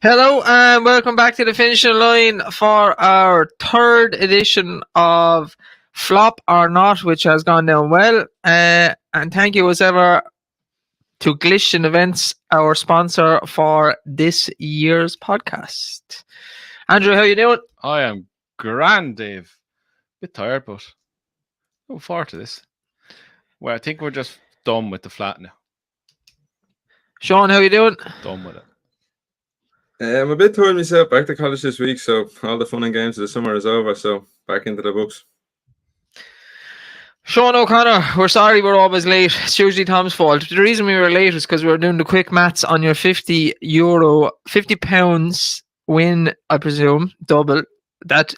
Hello and welcome back to the finishing line for our third edition of Flop or Not, which has gone down well. And thank you as ever to Glistian Events, our sponsor for this year's podcast. Andrew, how you doing? I am grand, Dave. Bit tired, but looking forward to this. Well, I think we're just done with the flat now. Sean, how you doing? Done with it. I'm a bit tired myself. Back to college this week, so all the fun and games of the summer is over. So back into the books. Sean O'Connor, we're sorry we're always late. It's usually Tom's fault. The reason we were late was because we were doing the quick maths on your £50 win, I presume, double. That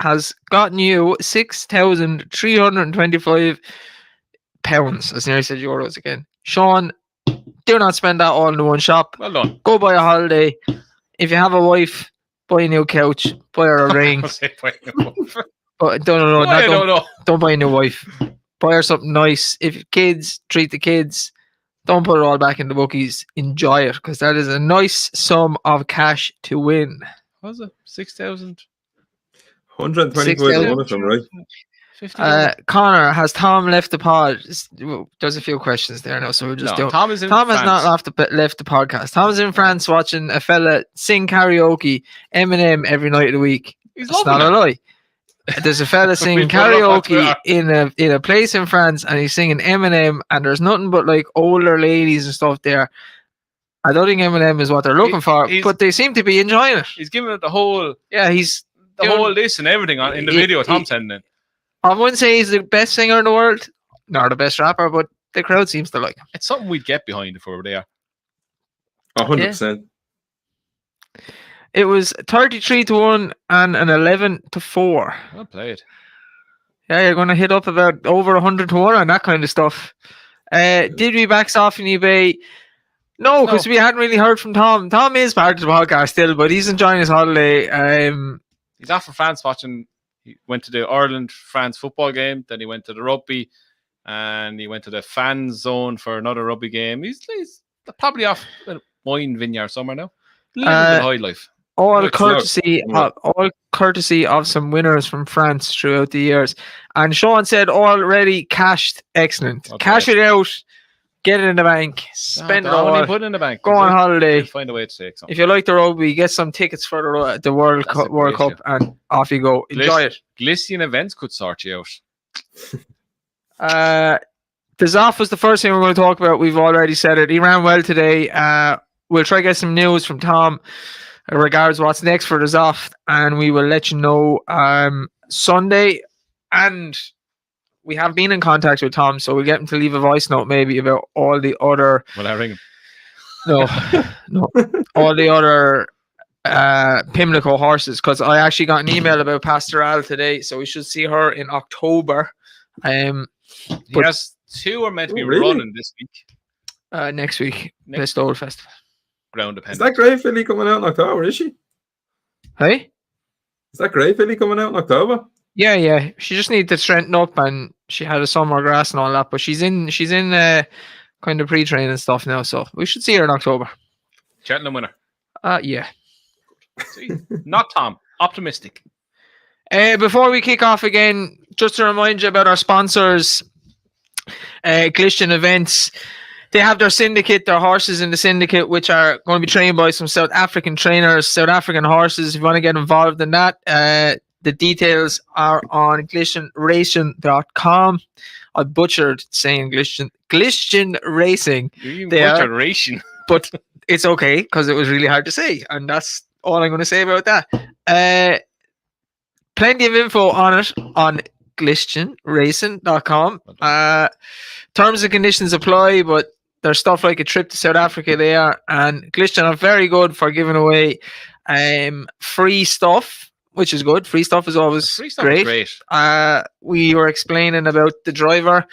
has gotten you £6,325. As near I said euros again. Sean, do not spend that all in the one shop. Well done. Go buy a holiday. If you have a wife, buy a new couch, buy her a ring. But don't buy a new wife. Buy her something nice. If kids, treat the kids. Don't put it all back in the bookies. Enjoy it, because that is a nice sum of cash to win. What was it? 6,000? 125 of them, right? Connor, has Tom left the pod? There's a few questions there now, so we'll just do it. Tom has not left the podcast. Tom's in France watching a fella sing karaoke Eminem every night of the week. It's not a lie. There's a fella singing karaoke in a place in France, and he's singing Eminem, and there's nothing but like older ladies and stuff there. I don't think Eminem is what they're looking for, but they seem to be enjoying it. He's giving it the whole. Yeah, he's the whole this and everything in the video Tom sending in. I wouldn't say he's the best singer in the world, nor the best rapper, but the crowd seems to like him. It's something we'd get behind if we were there. 100%. It was 33-1 and an 11-4. Well played. Yeah, you're going to hit up about over 100-1 on that kind of stuff. Did we back off in eBay? No, because we hadn't really heard from Tom. Tom is part of the podcast still, but he's enjoying his holiday. He's off for France watching. He went to the Ireland-France football game, then he went to the rugby, and he went to the fan zone for another rugby game. He's probably off a wine vineyard somewhere now. Living the high life. All courtesy of some winners from France throughout the years. And Sean said already cashed. Excellent. Okay. Cash it out. Get it in the bank. Spend it all. Put it in the bank. Go on holiday. Find a way to take something. If you like the rugby, get some tickets for the World Cup, and off you go. Enjoy it. Glistian Events could sort you out. The Zoff was the first thing we're going to talk about. We've already said it. He ran well today. We'll try to get some news from Tom regards what's next for the Zoff, and we will let you know Sunday. And we have been in contact with Tom, so we'll get him to leave a voice note maybe about all the other... Will I ring him? No. All the other Pimlico horses, because I actually got an email about Pastoral today, so we should see her in October. Yes, two are meant to be running this week. Next week, Bespoke Festival. Ground dependent. Is that Grey Filly coming out in October, is she? Hey? Is that Grey Filly coming out in October? Yeah. She just needs to strengthen up, and she had a summer grass and all that, but she's in kind of pre-training stuff now, so we should see her in October. Cheltenham winner. Yeah. See? Not Tom. Optimistic. Before we kick off again, just to remind you about our sponsors, Glistian Events. They have their syndicate, their horses in the syndicate, which are going to be trained by some South African trainers, South African horses. If you want to get involved in that, the details are on glistianracing.com. I butchered saying Glistian Racing. You butchered racing. But it's okay, because it was really hard to say. And that's all I'm going to say about that. Plenty of info on it on glistianracing.com. Terms and conditions apply, but there's stuff like a trip to South Africa there. And Glistian are very good for giving away free stuff, which is good. Free stuff is always great. We were explaining about the driver,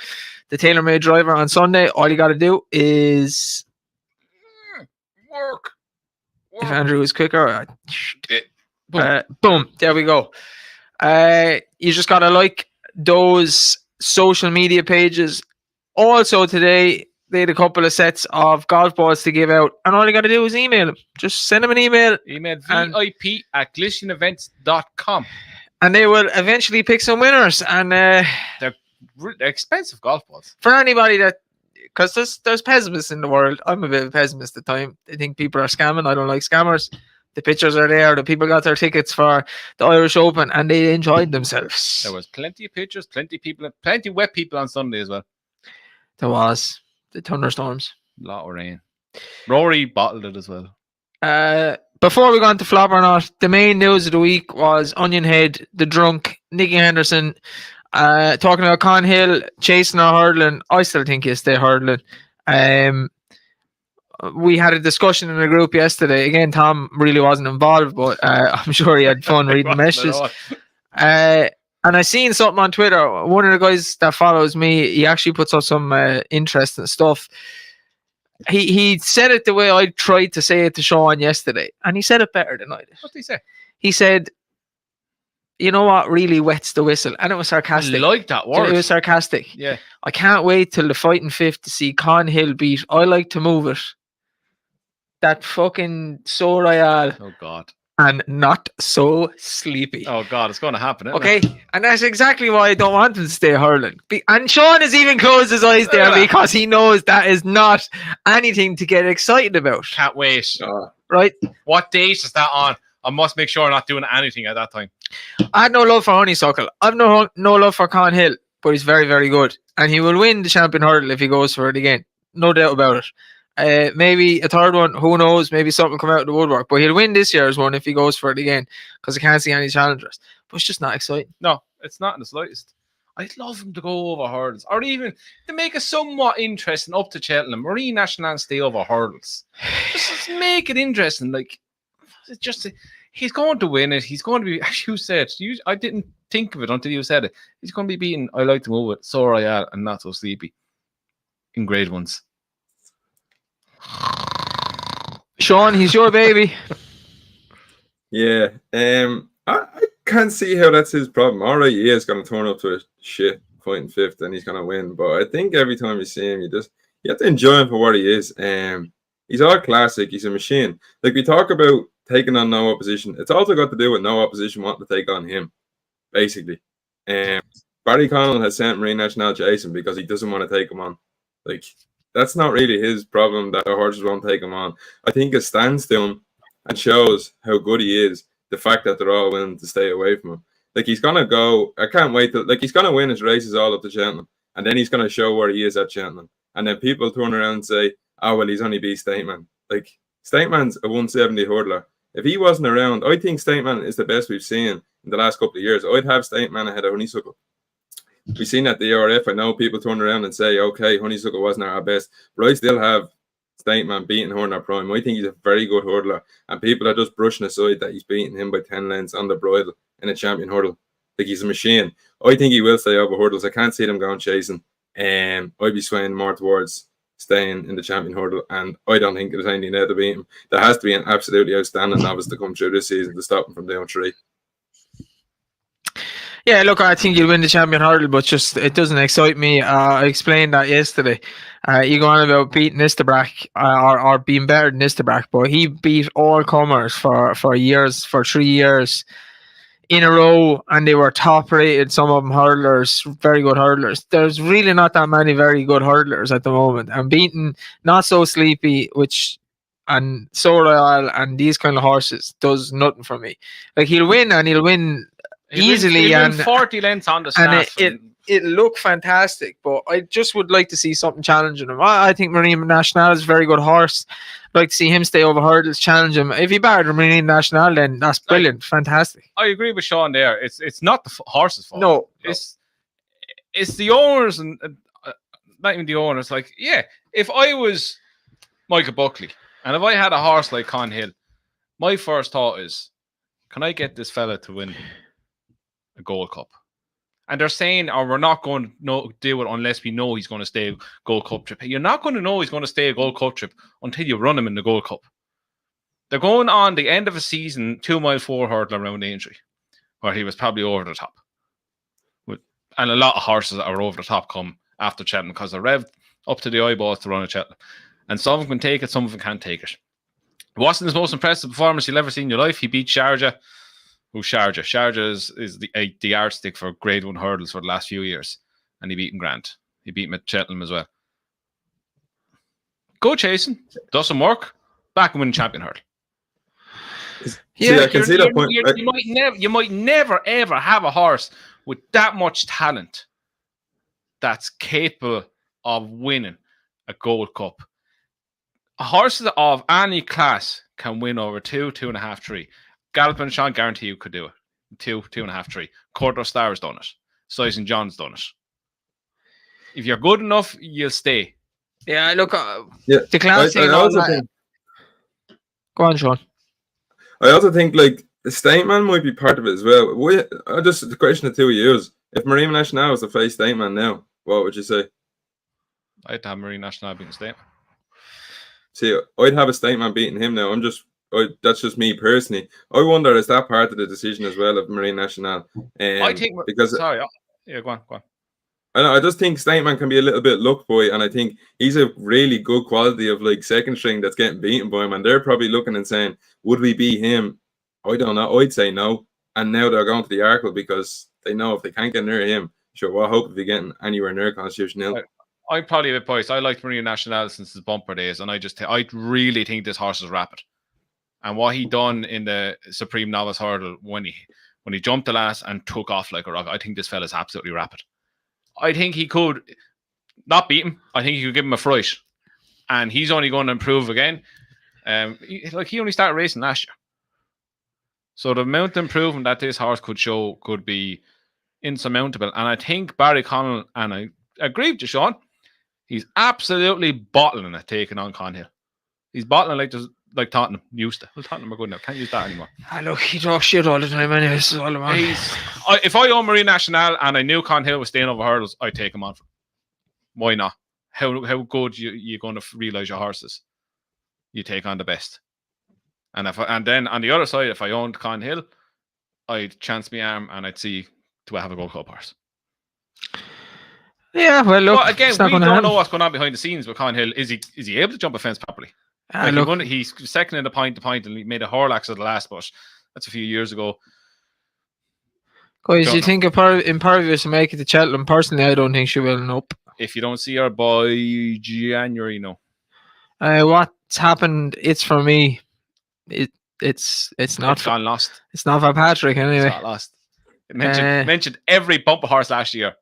the tailor-made driver on Sunday. All you got to do is Work. If Andrew was quicker, Boom. boom, there we go. You just gotta like those social media pages. Also today, they had a couple of sets of golf balls to give out, and all you gotta do is email them. Just send them an email, Email and- vip@glistianevents.com. and they will eventually pick some winners. And They're expensive golf balls. for anybody that, because there's pessimists in the world. I'm a bit of a pessimist at the time. I think people are scamming. I don't like scammers. The pictures are there. The people got their tickets for the Irish Open and they enjoyed themselves. There was plenty of pictures, plenty wet people on Sunday as well. There was the thunderstorms. A lot of rain. Rory bottled it as well. Before we go on to flop or not, the main news of the week was Onion Head, the drunk, Nicky Henderson, talking about Con Hill chasing or hurdling. I still think he'll stay hurdling. We had a discussion in the group yesterday. Again, Tom really wasn't involved, but I'm sure he had fun reading the messages. And I seen something on Twitter. One of the guys that follows me, he actually puts up some interesting stuff. He said it the way I tried to say it to Sean yesterday, and he said it better than I did. What did he say? He said, "You know what really wets the whistle?" And it was sarcastic. I like that word. It was sarcastic. Yeah. I can't wait till the fighting fifth to see Con Hill beat I Like to Move It, that fucking So Royale, Oh God. and Not So Sleepy. Oh God, it's going to happen. Isn't Okay, it? and that's exactly why I don't want him to stay hurling. And Sean has even closed his eyes there because he knows that is not anything to get excited about, Can't wait. right? What date is that on? I must make sure I'm not doing anything at that time. I had no love for Honeysuckle. I've no love for Con Hill, but he's very, very good. And he will win the champion hurdle if he goes for it again. No doubt about it. Maybe a third one, who knows? Maybe something come out of the woodwork. But he'll win this year's one if he goes for it again, because I can't see any challengers. But it's just not exciting. No, it's not in the slightest. I'd love him to go over hurdles, or even to make it somewhat interesting up to Cheltenham. Marine Nationale stay over hurdles. Just make it interesting. Like, it's just he's going to win it. He's going to be. As you said, I didn't think of it until you said it. He's going to be beating I Like to Move It, So Royale, and Not So Sleepy in grade ones. Sean, he's your baby. Yeah. I can't see how that's his problem. All right, he is going to turn up to a shit fighting fifth and he's going to win. But I think every time you see him, you have to enjoy him for what he is. He's all classic. He's a machine. Like, we talk about taking on no opposition. It's also got to do with no opposition wanting to take on him, basically. Barry Connell has sent Marine Nationale chasing because he doesn't want to take him on. Like, that's not really his problem that the horses won't take him on. I think it stands to him and shows how good he is, the fact that they're all willing to stay away from him. Like, he's going to go, I can't wait till, like, he's going to win his races all up to Cheltenham, and then he's going to show where he is at Cheltenham. And then people turn around and say, oh, well, he's only beat Stateman. Like, Stateman's a 170 hurdler. If he wasn't around, I think Stateman is the best we've seen in the last couple of years. I'd have Stateman ahead of Honeysuckle. We've seen at the ERF. I know people turn around and say, okay, Honeysuckle wasn't our best, but I still have Stateman beating her in her prime. I think he's a very good hurdler, and people are just brushing aside that he's beating him by 10 lengths on the bridle in a champion hurdle. Like, he's a machine. I think he will stay over hurdles. I can't see them going chasing. I'd be swaying more towards staying in the champion hurdle, and I don't think there's anything there to beat him. There has to be an absolutely outstanding novice to come through this season to stop him from down 3. Yeah, look, I think you'll win the champion hurdle, but just it doesn't excite me. I explained that yesterday. You go on about beating Isterbrack or being better than Isterbrack, but he beat all comers for years, for 3 years in a row, and they were top rated. Some of them hurdlers, very good hurdlers. There's really not that many very good hurdlers at the moment. And beating Not So Sleepy, and So Royale and these kind of horses does nothing for me. Like, he'll win easily, he'll and win 40 lengths on the and staff. it looked fantastic, but I just would like to see something challenging him. I think Marine Nationale is a very good horse. I'd like to see him stay over hurdles, challenge him. If he battered Marine Nationale, then that's brilliant, fantastic. I agree with Sean there. It's not the horse's fault. No, it's the owners, and not even the owners. Like, yeah, if I was Michael Buckley and if I had a horse like Con Hill, my first thought is, can I get this fella to win a Gold Cup? And they're saying, we're not going to do it unless we know he's going to stay a Gold Cup trip. You're not going to know he's going to stay a Gold Cup trip until you run him in the Gold Cup. They're going on the end of a season 2 mile 4 hurdle around the injury, where he was probably over the top. And a lot of horses that are over the top come after Cheltenham because they're revved up to the eyeballs to run at Cheltenham. And some of them can take it, some of them can't take it. It wasn't his most impressive performance you'll ever see in your life. He beat Sharjah. Who's Sharjah? Sharjah is the yardstick for Grade 1 hurdles for the last few years. And he beat him grand. He beat him at Cheltenham as well. Go chasing. Doesn't work. Back and win champion hurdle. Yeah, I can see that point. You might never, ever have a horse with that much talent that's capable of winning a Gold Cup. Horses of any class can win over 2, 2.5, 3. Gallop and Sean guarantee you could do it. 2, 2.5, 3. Quarter Star's done it. Size and John's done it. If you're good enough, you'll stay. Yeah, look, the class thing. Go on, Sean. I also think like the Stateman might be part of it as well. Just the question of 2 years. If Marine Nationale was to face Stateman now, what would you say? I'd have Marine Nationale beating Stateman. See, I'd have a Stateman beating him now. That's just me personally. I wonder, is that part of the decision as well of Marine Nationale? I think because go on. I just think Stateman can be a little bit luck boy, and I think he's a really good quality of like second string that's getting beaten by him, and they're probably looking and saying, would we beat him? I don't know. I'd say no. And now they're going to the Arkle because they know if they can't get near him, sure, what hope of you getting anywhere near Constitution Hill? I'm probably a bit biased. I liked Marine Nationale since his bumper days, and I really think this horse is rapid. And what he done in the Supreme Novice Hurdle when he jumped the last and took off like a rocket, I think this fella's absolutely rapid. I think he could not beat him. I think he could give him a fright. And he's only going to improve again. He only started racing last year. So the amount of improvement that this horse could show could be insurmountable. And I think Barry Connell, and I agree with you, Sean, he's absolutely bottling it taking on Conhill. He's bottling like Tottenham used to. Well, Tottenham are good now. Can't use that anymore. Look, he talks shit all the time anyway. This is all I'm on. If I own Marine Nationale and I knew Conhill was staying over hurdles, I'd take him on. Why not? How good you're going to realise your horses? You take on the best. And then on the other side, if I owned Conhill, I'd chance my arm and I'd see to have a Gold Cup horse. Yeah, well, look. But again, we don't know what's going on behind the scenes with Conhill. Is he able to jump a fence properly? He's second in the point to point and he made a Horlax at the last, but that's a few years ago. Guys, you think Impervious will make it to Cheltenham? Personally, I don't think she will. Nope. If you don't see her by January, no. What's happened? It's for me. It's not gone lost. It's not for Patrick anyway. It's not lost. It mentioned every bumper horse last year.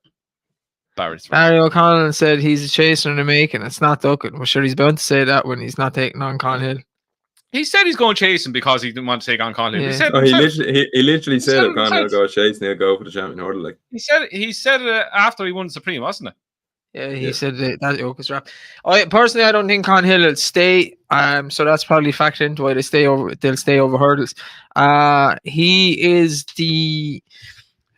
Barry O'Connell said he's a chaser in the making. It's not ducking. Well, sure, he's bound to say that when he's not taking on Conhill. He said he's going chasing because he didn't want to take on Conhill. Yeah. He literally said if Conhill go chasing, he'll go for the champion order. Like he said it after he won Supreme, wasn't it? Yeah, he said that yoke is wrapped. I don't think Conhill will stay. So that's probably factored into why they'll stay over hurdles. He is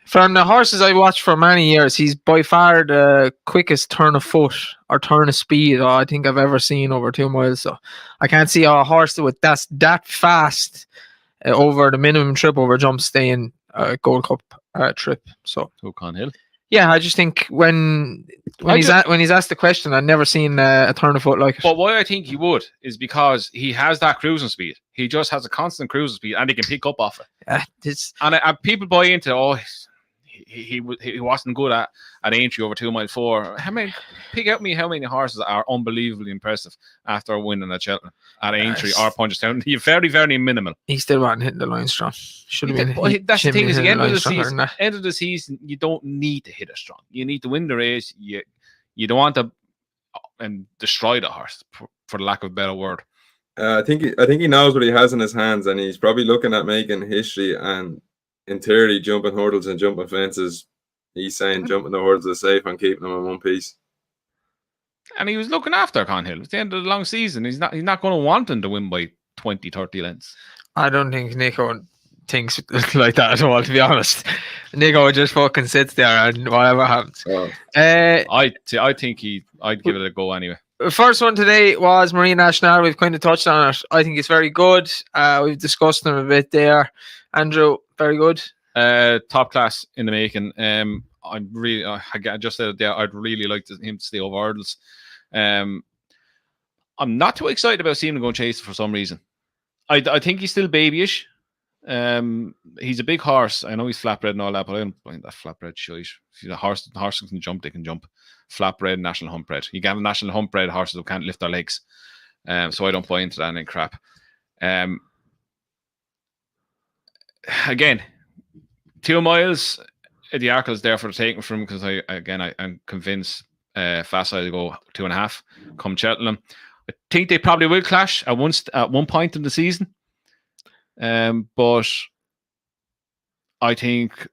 from the horses I watched for many years, he's by far the quickest turn of foot or turn of speed I think I've ever seen over 2 miles. So I can't see a horse that's that fast over the minimum trip over jump staying Gold Cup trip. So Conhill. Yeah, I just think when he's asked the question, I've never seen a turn of foot like it. But why I think he would is because he has that cruising speed. He just has a constant cruising speed, and he can pick up off it. And people buy into he wasn't good at Aintree over 2 mile 4. Pick out me how many horses are unbelievably impressive after winning at Cheltenham at Aintree or Punchestown. You're very, very minimal. He still wasn't hitting the line strong. Should have been. That's the thing is, at the end of the season, you don't need to hit it strong. You need to win the race. You don't want to destroy the horse, for the lack of a better word. I think he knows what he has in his hands, and he's probably looking at making history. And in theory, jumping hurdles and jumping fences, he's saying jumping the hurdles is safe and keeping them in one piece. And he was looking after Conhill. At the end of the long season, he's not going to want him to win by 20, 30 lengths. I don't think Nico thinks like that at all, to be honest. Nico just fucking sits there and whatever happens. Oh. I think I'd give it a go anyway. The first one today was Marine Nationale. We've kind of touched on it. I think it's very good. We've discussed them a bit there. Andrew, very good. Top class in the making. I just said it there. I'd really like him to stay over hurdles. I'm not too excited about seeing him go chase for some reason. I think he's still babyish. He's a big horse. I know he's flatbred and all that, but I don't find that flatbred shite. If a horse can jump, they can jump. Flatbred, national humpbred. You can have national humpbred horses who can't lift their legs. So I don't buy into that and crap. Again, 2 miles. The Arkle's there for the taking from him because I'm convinced Facile will go 2.5 come Cheltenham. I think they probably will clash at one point in the season. But I think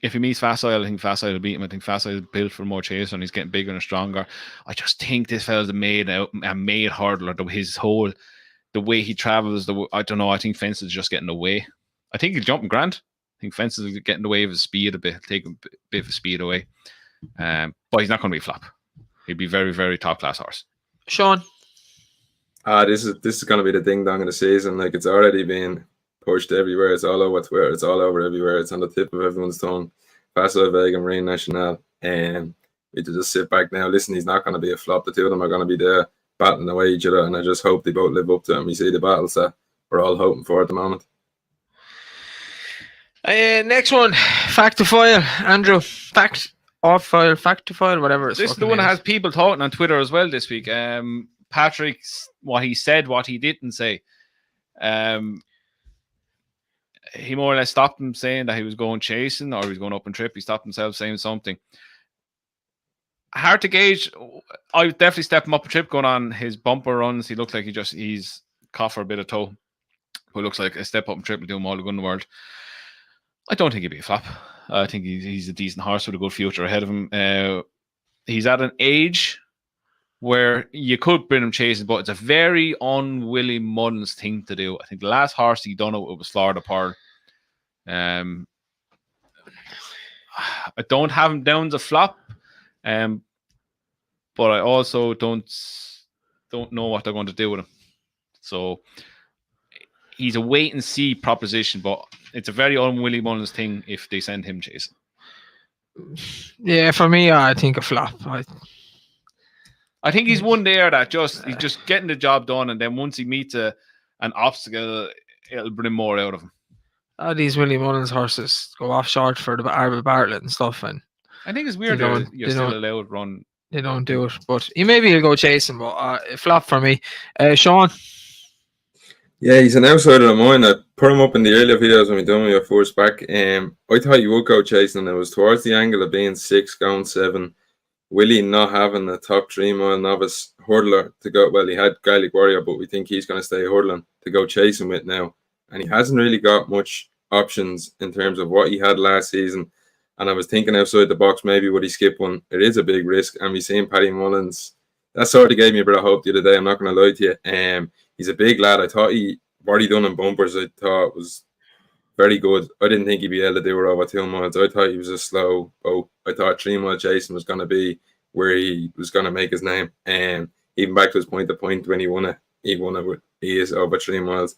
if he meets Facile, I think Facile will beat him. I think Facile is built for more chase and he's getting bigger and stronger. I just think this fella's a made hurdler. The way he travels, I don't know. I think Fences is just getting away. I think he'll jump in grand. I think Fences is getting away with his speed a bit, taking a bit of his speed away. But he's not going to be a flop. He'd be very, very top class horse. Sean? This is going to be the ding dong of the season. Like, it's already being pushed everywhere. It's all over Twitter. It's all over everywhere. It's on the tip of everyone's tongue. Facile Vega, Marine Nationale. And we just sit back now. Listen, he's not going to be a flop. The two of them are going to be there battling away each other. And I just hope they both live up to it. And we see the battles that we're all hoping for at the moment. Next one, Factofoil. Andrew, Factofoil, whatever. This is the one that has people talking on Twitter as well this week. Patrick's what he said, what he didn't say. He more or less stopped him saying that he was going chasing or he was going up and trip. He stopped himself saying something. Hard to gauge. I would definitely step him up a trip going on his bumper runs. He looks like he's caught for a bit of toe. But looks like a step up and trip will do him all the good in the world. I don't think he'd be a flop. I think he's a decent horse with a good future ahead of him. He's at an age where you could bring him chasing, but it's a very unWillie Mullins thing to do. I think the last horse he done it was Florida Pearl. I don't have him down as a flop, but I also don't know what they're going to do with him. So he's a wait and see proposition, but it's a very unWillie Mullins thing if they send him chasing. Yeah, for me, I think a flop. I think he's one there that he's just getting the job done, and then once he meets an obstacle, it'll bring more out of him. These Willie Mullins horses go off short for the Arba Bartlett and stuff, and I think it's weird that you're still allowed to run. They don't do it, but he'll go chasing, but a flop for me. Sean? Yeah, he's an outsider of mine. I put him up in the earlier videos when we done with your first back. I thought you would go chasing, and it was towards the angle of being 6, going 7. Willie not having a top 3 mile novice hurdler to go. Well, he had Gaelic Warrior, but we think he's going to stay hurdling to go chasing with now. And he hasn't really got much options in terms of what he had last season. And I was thinking outside the box, maybe would he skip one? It is a big risk. And we seen Paddy Mullins. That sort of gave me a bit of hope the other day. I'm not going to lie to you. He's a big lad. I thought what he done in bumpers, I thought was very good. I didn't think he'd be able to do it over 2 miles. I thought he was a slow boat. I thought 3 mile chasing was going to be where he was going to make his name. And even back to his point when he won it, he is over 3 miles.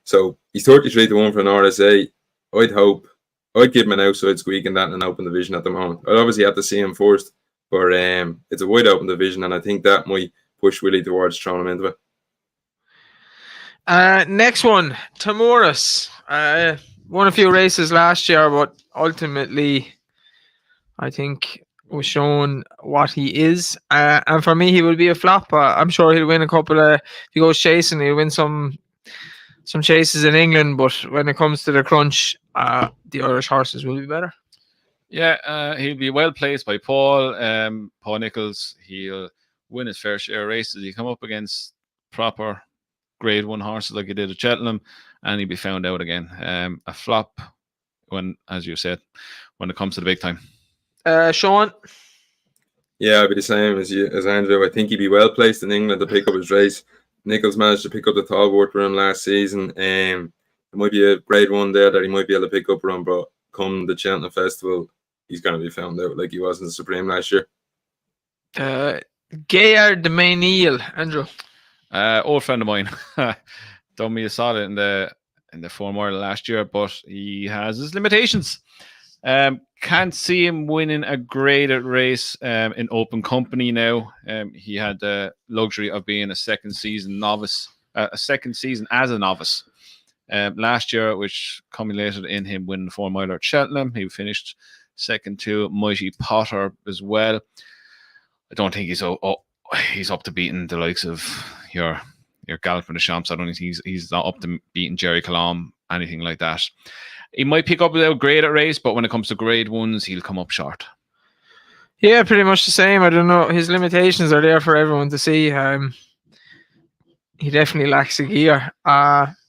So he's 33-1 for an RSA. I'd give him an outside squeak in that in an open division at the moment. I'd obviously have to see him first, but it's a wide open division, and I think that might push Willie towards throwing him into it. Next one, Tamuras. Won a few races last year, but ultimately, I think was shown what he is. And for me, he will be a flop. I'm sure he'll win a couple of. If he goes chasing, he'll win some chases in England. But when it comes to the crunch, the Irish horses will be better. Yeah, he'll be well placed by Paul. Paul Nichols. He'll win his fair share of races. He'll come up against proper Grade 1 horses like he did at Cheltenham, and he'll be found out again. A flop when, as you said, when it comes to the big time. Sean? Yeah, I'd be the same as Andrew. I think he'd be well placed in England to pick up his race. Nichols managed to pick up the Talbot run last season. There might be a Grade 1 there that he might be able to pick up run, but come the Cheltenham Festival, he's going to be found out like he was in the Supreme last year. Gaillard de Mainil, Andrew. Old friend of mine. Done me a solid in the 4 mile last year, but he has his limitations. Can't see him winning a graded race in open company now. He had the luxury of being a second season as a novice last year, which culminated in him winning the 4 miler at Cheltenham. He finished second to Mighty Potter as well. I don't think he's up to beating the likes of your Galloping the Champs. I don't think he's not up to beating Jerry Colomb, anything like that. He might pick up a little grade at race, but when it comes to grade ones, he'll come up short. Yeah, pretty much the same. I don't know. His limitations are there for everyone to see. He definitely lacks a gear.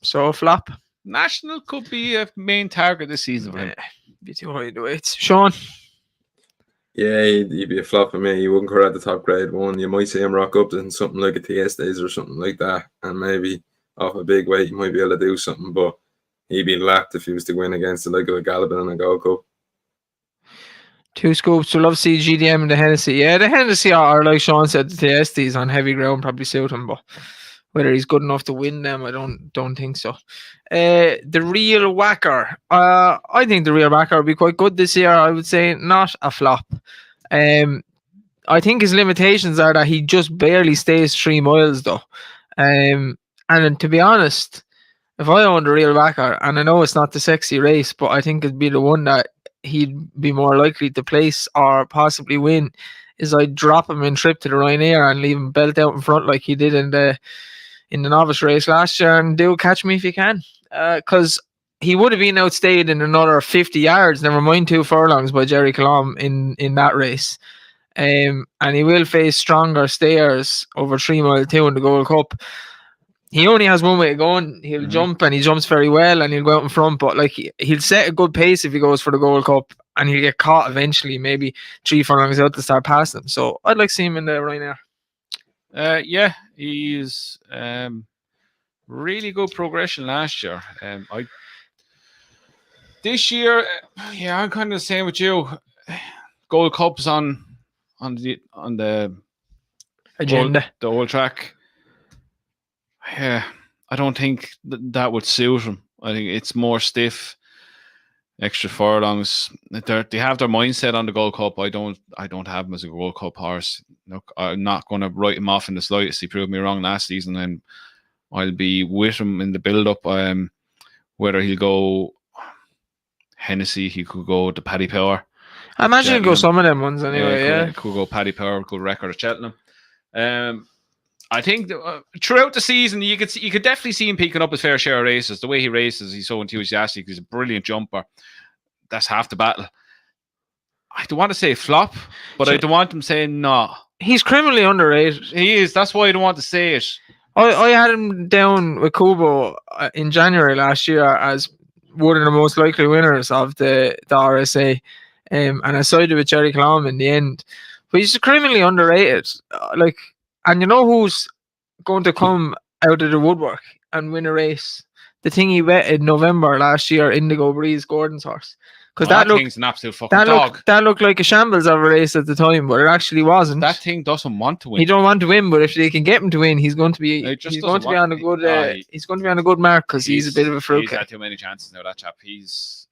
So flop. National could be a main target this season for him. Be too high to weight. Sean? Yeah, he'd be a flop for me. He wouldn't go at the top grade one. You might see him rock up in something like a TS Days or something like that, and maybe off a big weight, you might be able to do something, but he'd be lapped if he was to win against the like of a Gallopin and a Gold Cup. 2 scoops. We'll love to see GDM and the Hennessy. Yeah, the Hennessy are, like Sean said, the TSDs on heavy ground probably suit him, but whether he's good enough to win them, I don't think so. The real whacker. I think the real whacker will be quite good this year. I would say not a flop. I think his limitations are that he just barely stays 3 miles though. And to be honest, if I owned a real whacker, and I know it's not the sexy race, but I think it'd be the one that he'd be more likely to place or possibly win, is I'd drop him in trip to the Ryanair and leave him belt out in front like he did in the novice race last year, and do Catch Me If You Can, because he would have been outstayed in another 50 yards, never mind 2 furlongs, by Jerry Colomb in that race. And he will face stronger stayers over 3 mile 2 in the Gold Cup. He only has one way of going. He'll jump, and he jumps very well, and he'll go out in front, but like he'll set a good pace if he goes for the Gold Cup, and he'll get caught eventually, maybe 3 furlongs out to start past him. So I'd like to see him in the Ryanair. Yeah, he's really good progression last year. This year, yeah, I'm kind of the same with you. Gold Cups on the agenda, the old track. Yeah, I don't think that would suit him. I think it's more stiff, extra furlongs. They have their mindset on the Gold Cup. I don't have him as a Gold Cup horse. Look, I'm not going to write him off in the slightest. He proved me wrong last season, and I'll be with him in the build-up. Whether he'll go Hennessy, he could go to Paddy Power. I imagine he'll go some of them ones anyway. Yeah, could go Paddy Power, good record at Cheltenham. I think throughout the season, you could definitely see him picking up his fair share of races. The way he races, he's so enthusiastic. He's a brilliant jumper. That's half the battle. I don't want to say flop, but I don't want him saying no. He's criminally underrated. He is. That's why I don't want to say it. I had him down with Kubo in January last year as one of the most likely winners of the RSA, and I sided with Jerry Colomb in the end. But he's criminally underrated. And you know who's going to come out of the woodwork and win a race? The thing he bet in November last year, Indigo Breeze, Gordon's horse. Because that thing's an absolute fucking dog. That looked like a shambles of a race at the time, but it actually wasn't. That thing doesn't want to win. He don't want to win, but if they can get him to win, he's going to be on a good mark, because he's a bit of a fruit. He's had too many chances now, that chap. He's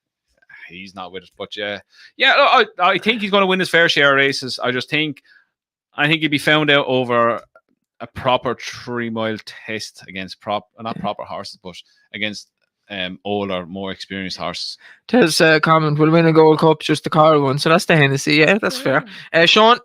not with us. But yeah, I think he's going to win his fair share of races. I think he'd be found out over a proper 3 mile test against not proper horses, but against older, more experienced horses. Tells comment, will win a Gold Cup, just the car one. So that's the Hennessy. Yeah, that's fair. Sean?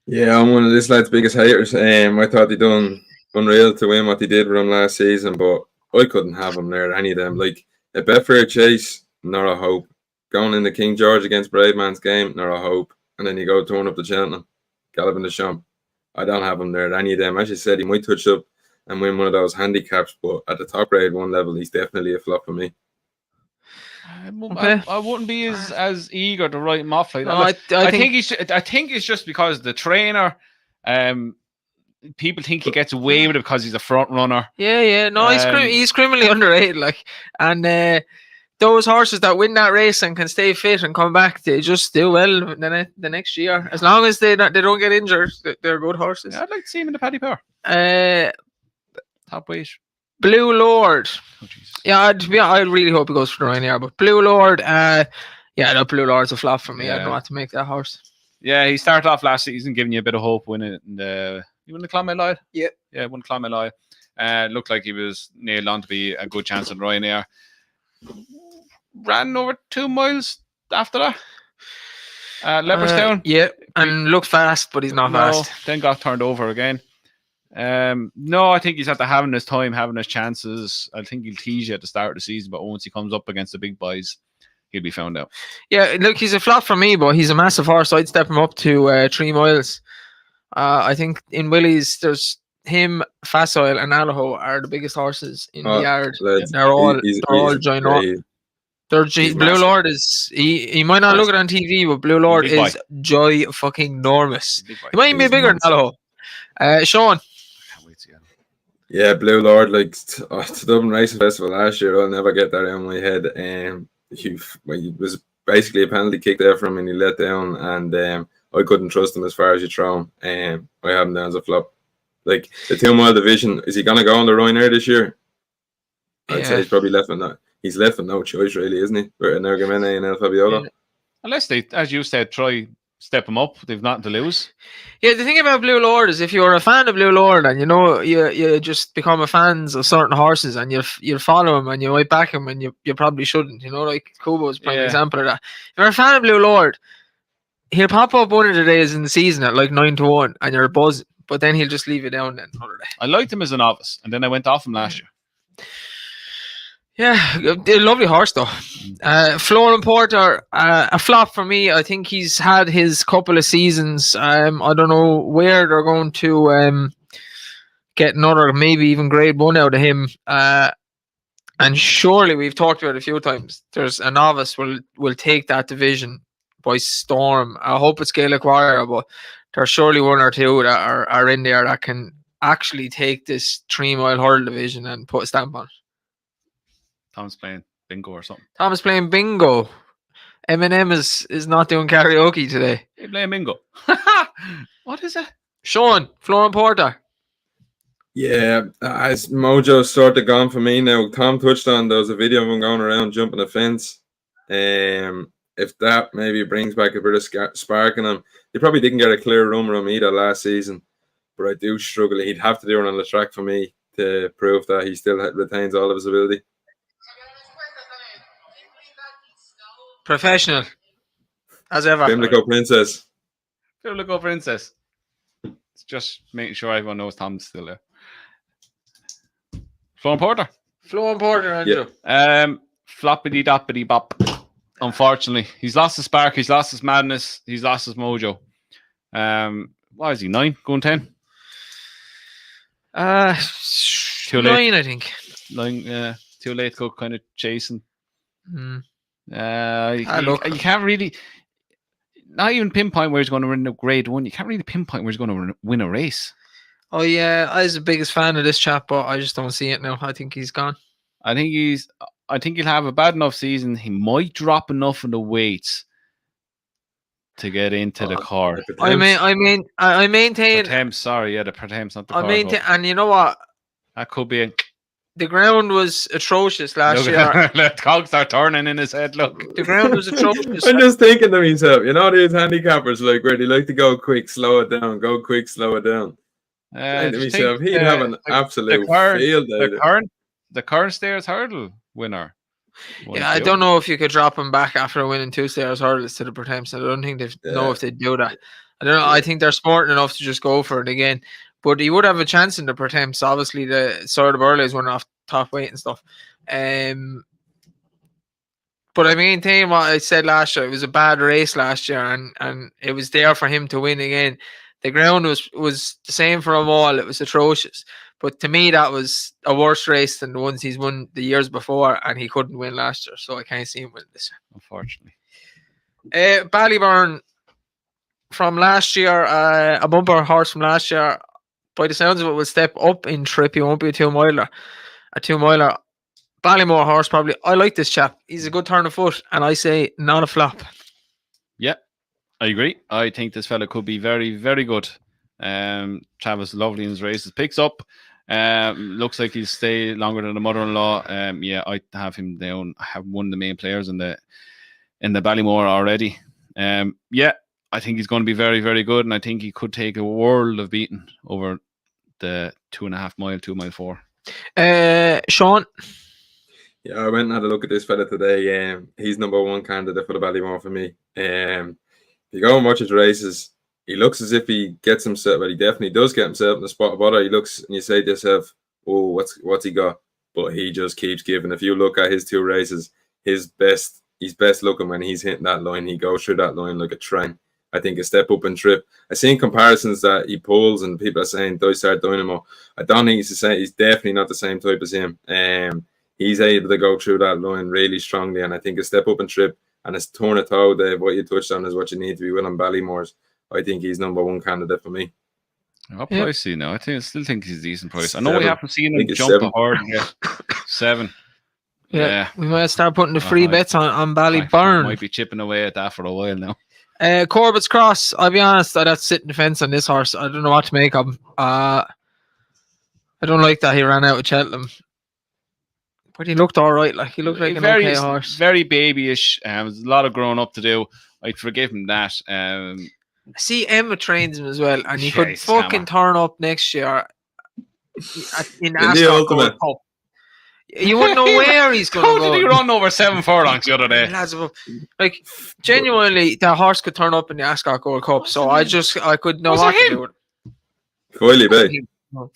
Yeah, I'm one of this lad's biggest haters. I thought he done unreal to win what he did with him last season, but I couldn't have him there, any of them. Like a Betfair Chase, not a hope. Going in the King George against Brave Man's Game, not a hope. And then you go turn up to Cheltenham, Galloping the Champ. I don't have him there, any of them. As you said, he might touch up and win one of those handicaps, but at the top grade 1 level, he's definitely a flop for me. I wouldn't be as eager to write him off like that. No, I think it's just because the trainer, people think he gets away with it because he's a front runner. Yeah. No, he's criminally underrated. And those horses that win that race and can stay fit and come back, they just do well the next year. As long as they don't get injured, they're good horses. Yeah, I'd like to see him in the Paddy Power. Top weight. Blue Lord. Oh, Jesus. Yeah, I really hope he goes for the Ryanair. But Blue Lord, no, Blue Lord's a flop for me. I don't know what to make that horse. Yeah, he started off last season giving you a bit of hope winning it. And, you won the Clonmel. Yeah. Yeah, won Clonmel. Looked like he was nailed on to be a good chance in Ryanair. Ran over 2 miles after that. Leopardstown. Yeah, and looked fast, but he's not fast. Then got turned over again. No, I think he's after having his time, having his chances. I think he'll tease you at the start of the season, but once he comes up against the big boys, he'll be found out. Yeah, look, he's a flop for me, but he's a massive horse. I'd step him up to 3 miles. I think in Willie's, there's him, Facile, and Alaho are the biggest horses in the yard. They're all joined up. Blue Lord is he might not look it on TV, but Blue Lord is joy fucking enormous. He might even be bigger than Alaho. Sean. Yeah, Blue Lord, like to Dublin Racing Festival last year, I'll never get that out of my head. He was basically a penalty kick there from him, and he let down, and I couldn't trust him as far as you throw him. I have him down as a flop. Like the 2 mile division, is he gonna go on the Ryanair this year? I'd say he's probably left with he's left with no choice, really, isn't he? For Nergamene and El Fabiola. Unless they, as you said, try step him up, they've nothing to lose. Yeah, the thing about Blue Lord is if you're a fan of Blue Lord and you just become a fan of certain horses and you follow him and you might back him and you probably shouldn't, like Kubo's prime example of that. If you're a fan of Blue Lord, he'll pop up one of the days in the season at like 9-1 and you're buzzing, but then he'll just leave you down then another day. I liked him as a novice and then I went off him last year. Yeah, a lovely horse though. Florent Porter, a flop for me. I think he's had his couple of seasons. I don't know where they're going to get another, maybe even grade 1 out of him. And surely we've talked about it a few times. There's a novice will take that division by storm. I hope it's Gaelic Warrior, but there's surely 1 or 2 that are in there that can actually take this 3 mile hurdle division and put a stamp on it. Tom's playing bingo or something. Tom's playing bingo. Eminem is not doing karaoke today. He's playing bingo. What is it? Sean, Florent Porter. Yeah, as Mojo's sort of gone for me now. Tom touched on there was a video of him going around jumping a fence. If that maybe brings back a bit of spark in him, he probably didn't get a clear run from either last season. But I do struggle. He'd have to do it on the track for me to prove that he still retains all of his ability. Professional, as ever. Pimlico Princess. Pimlico Princess. It's just making sure everyone knows Tom's still there. Florent Porter, Andrew. Floppity doppity bop. Unfortunately, he's lost his spark. He's lost his madness. He's lost his mojo. What is he? 9 going 10? Too late. 9, I think. 9. Too late to go kind of chasing. You can't really, not even pinpoint where he's going to win a grade 1. You can't really pinpoint where he's going to win a race. Oh yeah, I was the biggest fan of this chap, but I just don't see it now. I think he's gone. I think he'll have a bad enough season. He might drop enough in the weights to get into the car. I maintain. Pertemps, sorry, the Pertemps, not the car. And you know what? That could be the ground was atrocious last year. Let cogs start turning in his head. Look, the ground was atrocious. I'm just thinking to myself, these handicappers like where they like to go quick, slow it down, go quick, slow it down. To myself, he'd have an absolute field. The current stairs hurdle winner. Yeah, I don't know if you could drop him back after winning 2 stairs hurdles to the Pertemps. I don't think they know if they'd do that. I don't know. I think they're smart enough to just go for it again. But he would have a chance in the Pertemps. Obviously, the sort of Burley's went off top weight and stuff. But I maintain what I said last year. It was a bad race last year, and it was there for him to win again. The ground was the same for them all. It was atrocious. But to me, that was a worse race than the ones he's won the years before, and he couldn't win last year. So I can't see him win this year. Unfortunately. Ballyburn from last year, a bumper horse from last year. By the sounds of it, will step up in trip. He won't be a 2 miler. A 2 miler. Ballymore horse, probably. I like this chap. He's a good turn of foot, and I say not a flop. Yeah, I agree. I think this fella could be very, very good. Travis lovely in his races. Picks up. Looks like he'll stay longer than the mother-in-law. Yeah, I have him down. I have one of the main players in the Ballymore already. Yeah, I think he's going to be very, very good, and I think he could take a world of beating over the 2.5 mile, 2 mile 4. Sean. Yeah, I went and had a look at this fella today. He's number one candidate for the Ballymore for me. If you go and watch his races, he looks as if he gets himself, but he definitely does get himself in the spot of butter. He looks and you say to yourself, oh, what's he got? But he just keeps giving. If you look at his 2 races, he's best looking when he's hitting that line. He goes through that line like a train. I think a step up and trip. I've seen comparisons that he pulls and people are saying Dysart Dynamo. I don't think he's the same. He's definitely not the same type as him. He's able to go through that line really strongly, and I think a step up and trip and a turn of toe, Dave, what you touched on is what you need to be winning Ballymore's. I think he's number one candidate for me. What price is he now? I still think he's a decent price. I know 7. we haven't seen him jump 7. a hard yet. 7. Yeah, we might start putting the free bets on Ballyburn. Might be chipping away at that for a while now. Corbett's Cross. I'll be honest, I'd have to sit in the fence on this horse. I don't know what to make of him. I don't like that he ran out of Cheltenham. But he looked all right. Like he looked like an okay horse. Very babyish. There's a lot of growing up to do. I'd forgive him that. See, Emma trains him as well, and he could fucking turn up next year in Ascot Gold Cup. You wouldn't know where he's going to go. How did he run over 7 furlongs the other day? Like, genuinely, that horse could turn up in the Ascot Gold Cup, so I could know what to do with it. Foyley Bay.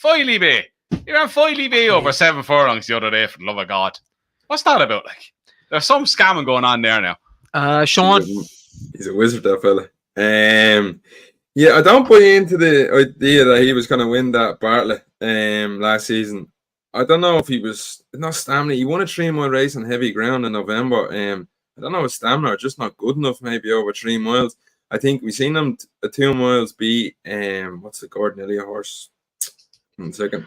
Foyley Bay. He ran Foyley Bay over 7 furlongs the other day, for the love of God. What's that about? Like, there's some scamming going on there now. Sean. He's a wizard, that fella. Yeah, I don't buy into the idea that he was going to win that Bartlett last season. I don't know if he was not stamina. He won a 3 mile race on heavy ground in November. I don't know if stamina or just not good enough, maybe over 3 miles. I think we've seen him at 2 miles beat what's the Gordon Elliott horse? 1 second.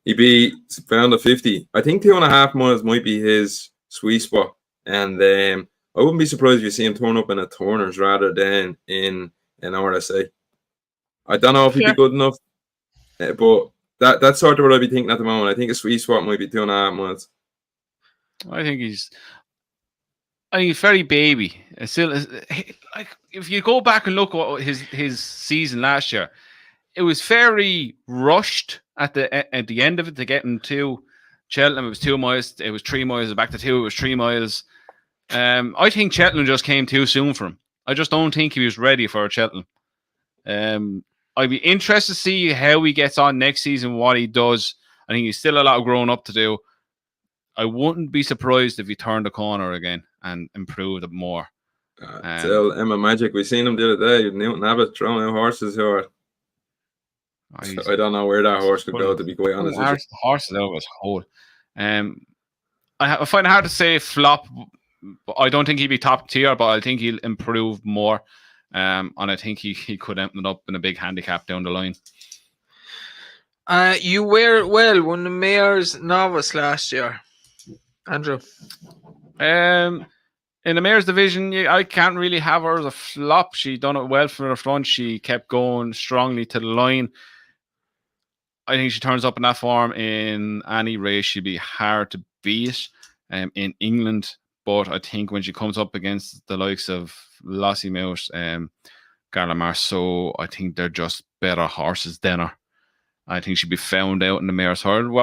He beat found a 50. I think 2.5 miles might be his sweet spot. And I wouldn't be surprised if you see him turn up in a Turner's rather than in an RSA. I don't know if he'd be good enough, but that's sort of what I'd be thinking at the moment. I think a sweet spot might be 2.5 miles. I think he's very baby. Still, like if you go back and look at his season last year, it was very rushed at the end of it to get into Cheltenham. It was 2 miles. It was 3 miles. Back to 2. It was 3 miles. I think Cheltenham just came too soon for him. I just don't think he was ready for Cheltenham. I'd be interested to see how he gets on next season, what he does. I think he's still a lot of growing up to do. I wouldn't be surprised if he turned the corner again and improved it more. Tell Emma Magic, we seen him the other day. Newton Abbott throwing out horses who are. I don't know where that horse could go, to be quite honest. Horses out of his hole. I find it hard to say flop. I don't think he'd be top tier, but I think he'll improve more. And I think he could end up in a big handicap down the line. You wear it well. Won the Mayor's Novice last year, Andrew. In the Mayor's division, I can't really have her as a flop. She done it well from the front. She kept going strongly to the line. I think she turns up in that form in any race. She'd be hard to beat in England. But I think when she comes up against the likes of Lassie Mouse, Garla Marceau, I think they're just better horses than her. I think she'd be found out in the Mayor's hurdle.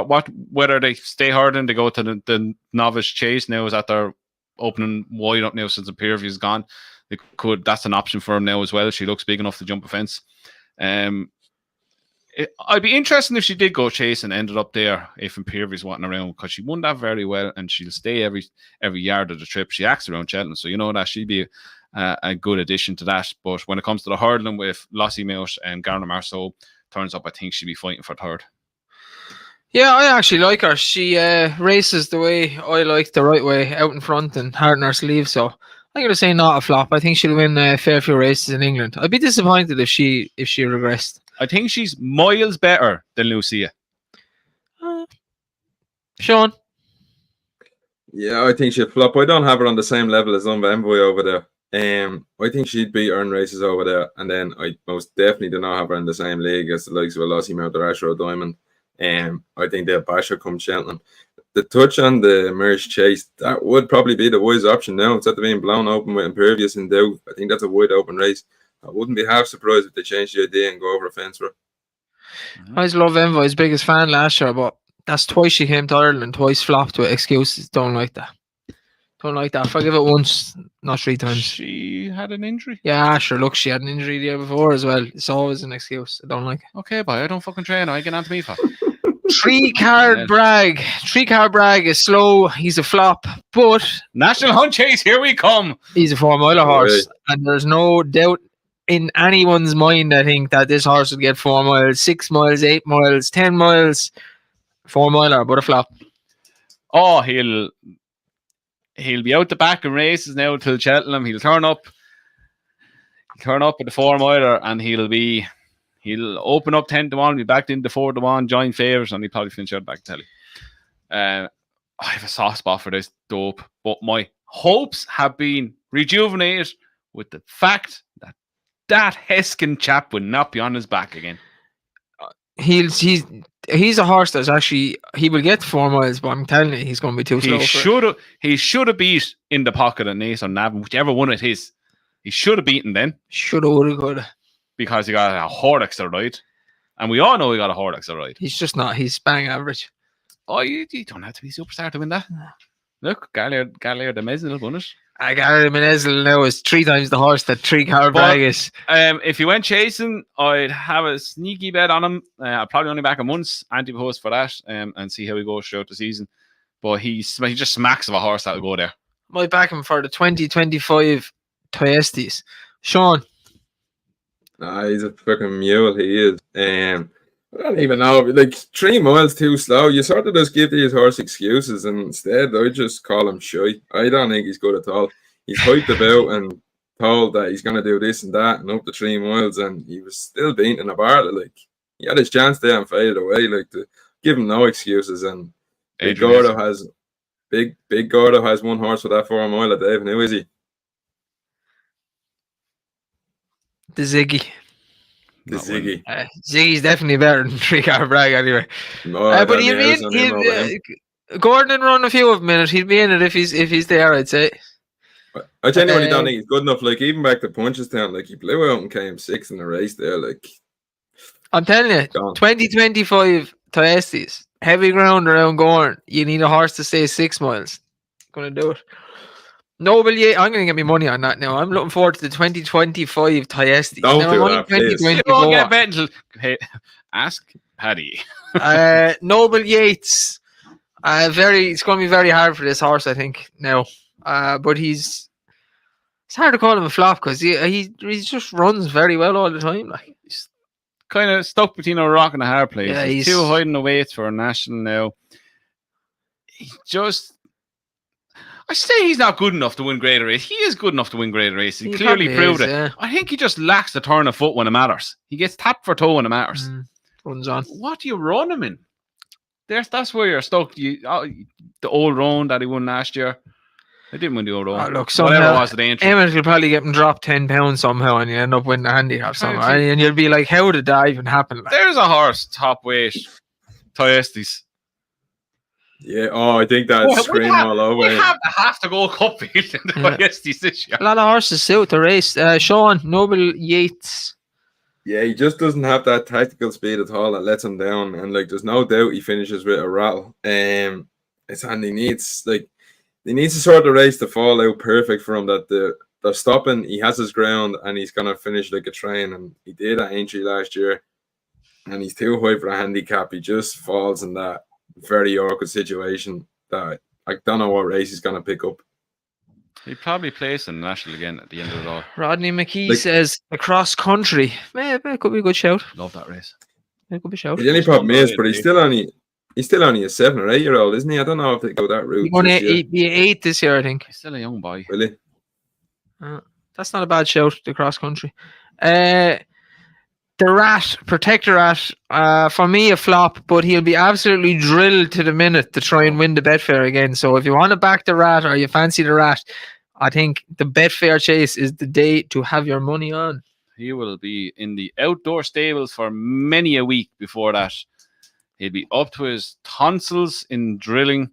Whether they stay hard and they go to the Novice Chase now, is that they're opening wide up now since the Peerview's gone. They could. That's an option for him now as well. She looks big enough to jump a fence. I'd be interested if she did go chase and ended up there if Imperial's wanting around, because she won that very well and she'll stay every yard of the trip. She acts around Cheltenham, so you know that she'd be a good addition to that. But when it comes to the hurdling with Lassie Mouse and Garner Marceau turns up, I think she'd be fighting for third. Yeah, I actually like her. She races the way I like, the right way, out in front and hard in her sleeve. So I'm going to say not a flop. I think she'll win a fair few races in England. I'd be disappointed if she regressed. I think she's miles better than Lucia. Sean? Yeah, I think she'll flop. I don't have her on the same level as Envoy over there. I think she'd beat her in races over there, and then I most definitely do not have her in the same league as the likes of a Lossie Mount or Ashrow Diamond. I think they'll bash her come Cheltenham. The touch on the Merge Chase, that would probably be the wise option now. Instead of being blown open with Impervious and Dow, I think that's a wide open race. I wouldn't be half surprised if they changed the idea and go over a fence for her. I always love Envoy's biggest fan last year, but that's twice she came to Ireland, twice flopped with excuses. Don't like that. Don't like that. Forgive it once, not 3 times. She had an injury. Yeah, sure. Look, she had an injury the year before as well. It's always an excuse. I don't like it. Okay, boy, I don't fucking train. I get on to me for. 3-card Bragg. 3-card Bragg is slow. He's a flop, but National Hunt Chase, here we come. he's a 4-miler horse, and there's no doubt in anyone's mind, I think, that this horse would get 4 miles, 6 miles, 8 miles, 10 miles. 4-miler, but a flop. Oh, he'll be out the back in races now till Cheltenham. He'll turn up at the 4-miler, and he'll open up 10-1, be back into 4-1, join favours, and he'll probably finish out back telly. I have a soft spot for this dope, but my hopes have been rejuvenated with the fact that Heskin chap will not be on his back again. He's a horse that's actually, he will get 4 miles, but I'm telling you, he's going to be too slow. He should have beat In the Pocket and Nace or Navin, whichever one it is. He should have beaten then. Should have, would have, could have. Because he got a Horlicks to ride. And we all know he got a Horlicks to ride. He's just not. He's bang average. Oh, you don't have to be a superstar to win that. Look, Galliard the Mezzanil won it. Gary Menezil now is 3 times the horse that 3-card Bragg is. If he went chasing, I'd have a sneaky bet on him. I'll probably only back him once, anti-post for that, and see how he goes throughout the season. But he just smacks of a horse that'll go there. Might back him for the 2025 Toyestes. Sean. Nah, he's a fucking mule, he is. I don't even know. Like, 3 miles too slow. You sort of just give these horse excuses, and instead I just call him shy. I don't think he's good at all. He's hyped about and told that he's going to do this and that and up to 3 miles, and he was still beating in a bar. Like, he had his chance there and faded away. Like, to give him no excuses. And Big Gordo has one horse with that 4 miler, Dave. And who is he? The Ziggy. Ziggy. Ziggy's definitely better than 3-card Bragg anyway. No, but Gordon run a few of them in it. He'd be in it if he's there, I'd say. I genuinely don't think he's good enough. Like, even back to Punchestown, like, he blew out and came 6th in the race there. Like, I'm telling you, 2025 Toyestes, heavy ground around Gorn. You need a horse to stay 6 miles. Gonna do it. Noble Yates, I'm going to get my money on that now. I'm looking forward to the 2025 Toyestes. Don't do that, please. You don't get bet until... Hey, ask Paddy. Noble Yates. It's going to be very hard for this horse, I think, now. But it's hard to call him a flop because he just runs very well all the time. Like, he's kind of stuck between a rock and a hard place. Yeah, he's too high in the weights for a national now. I say he's not good enough to win greater race. He is good enough to win greater race. He clearly proved it. Yeah. I think he just lacks the turn of foot when it matters. He gets tapped for toe when it matters. Runs on. What do you run him in? That's where you're stuck. The old round that he won last year. I didn't win the old round. Look, whatever was the entry. Emmett will probably get him dropped 10 pounds somehow, and you end up winning a handicap somehow. And you'll be like, how did that even happen? Like, there's a horse top weight, Toyestes. Yeah, I think that's scream all over. We have to go cup field in the Toyestes this year. A lot of horses suit the race. Sean, Noble Yates. Yeah, he just doesn't have that tactical speed at all that lets him down. And like, there's no doubt he finishes with a rattle. He needs to sort the race to fall out perfect for him. That they're stopping. He has his ground, and he's gonna finish like a train. And he did at Aintree last year, and he's too high for a handicap. He just falls in that very awkward situation that I don't know what race he's going to pick up. He'll probably place in the National again at the end of it all. Rodney McKee says across country. It could be a good shout. Love that race. It could be a shout. The only problem is, but he's still only a 7 or 8 year old, isn't he? I don't know if they go that route. He's going to be 8 this year, I think. He's still a young boy. Really? That's not a bad shout, the cross country. The Rat, Protector Rat, for me a flop, but he'll be absolutely drilled to the minute to try and win the Betfair again. So if you want to back the Rat or you fancy the Rat, I think the Betfair chase is the day to have your money on. He will be in the outdoor stables for many a week before that. He'll be up to his tonsils in drilling.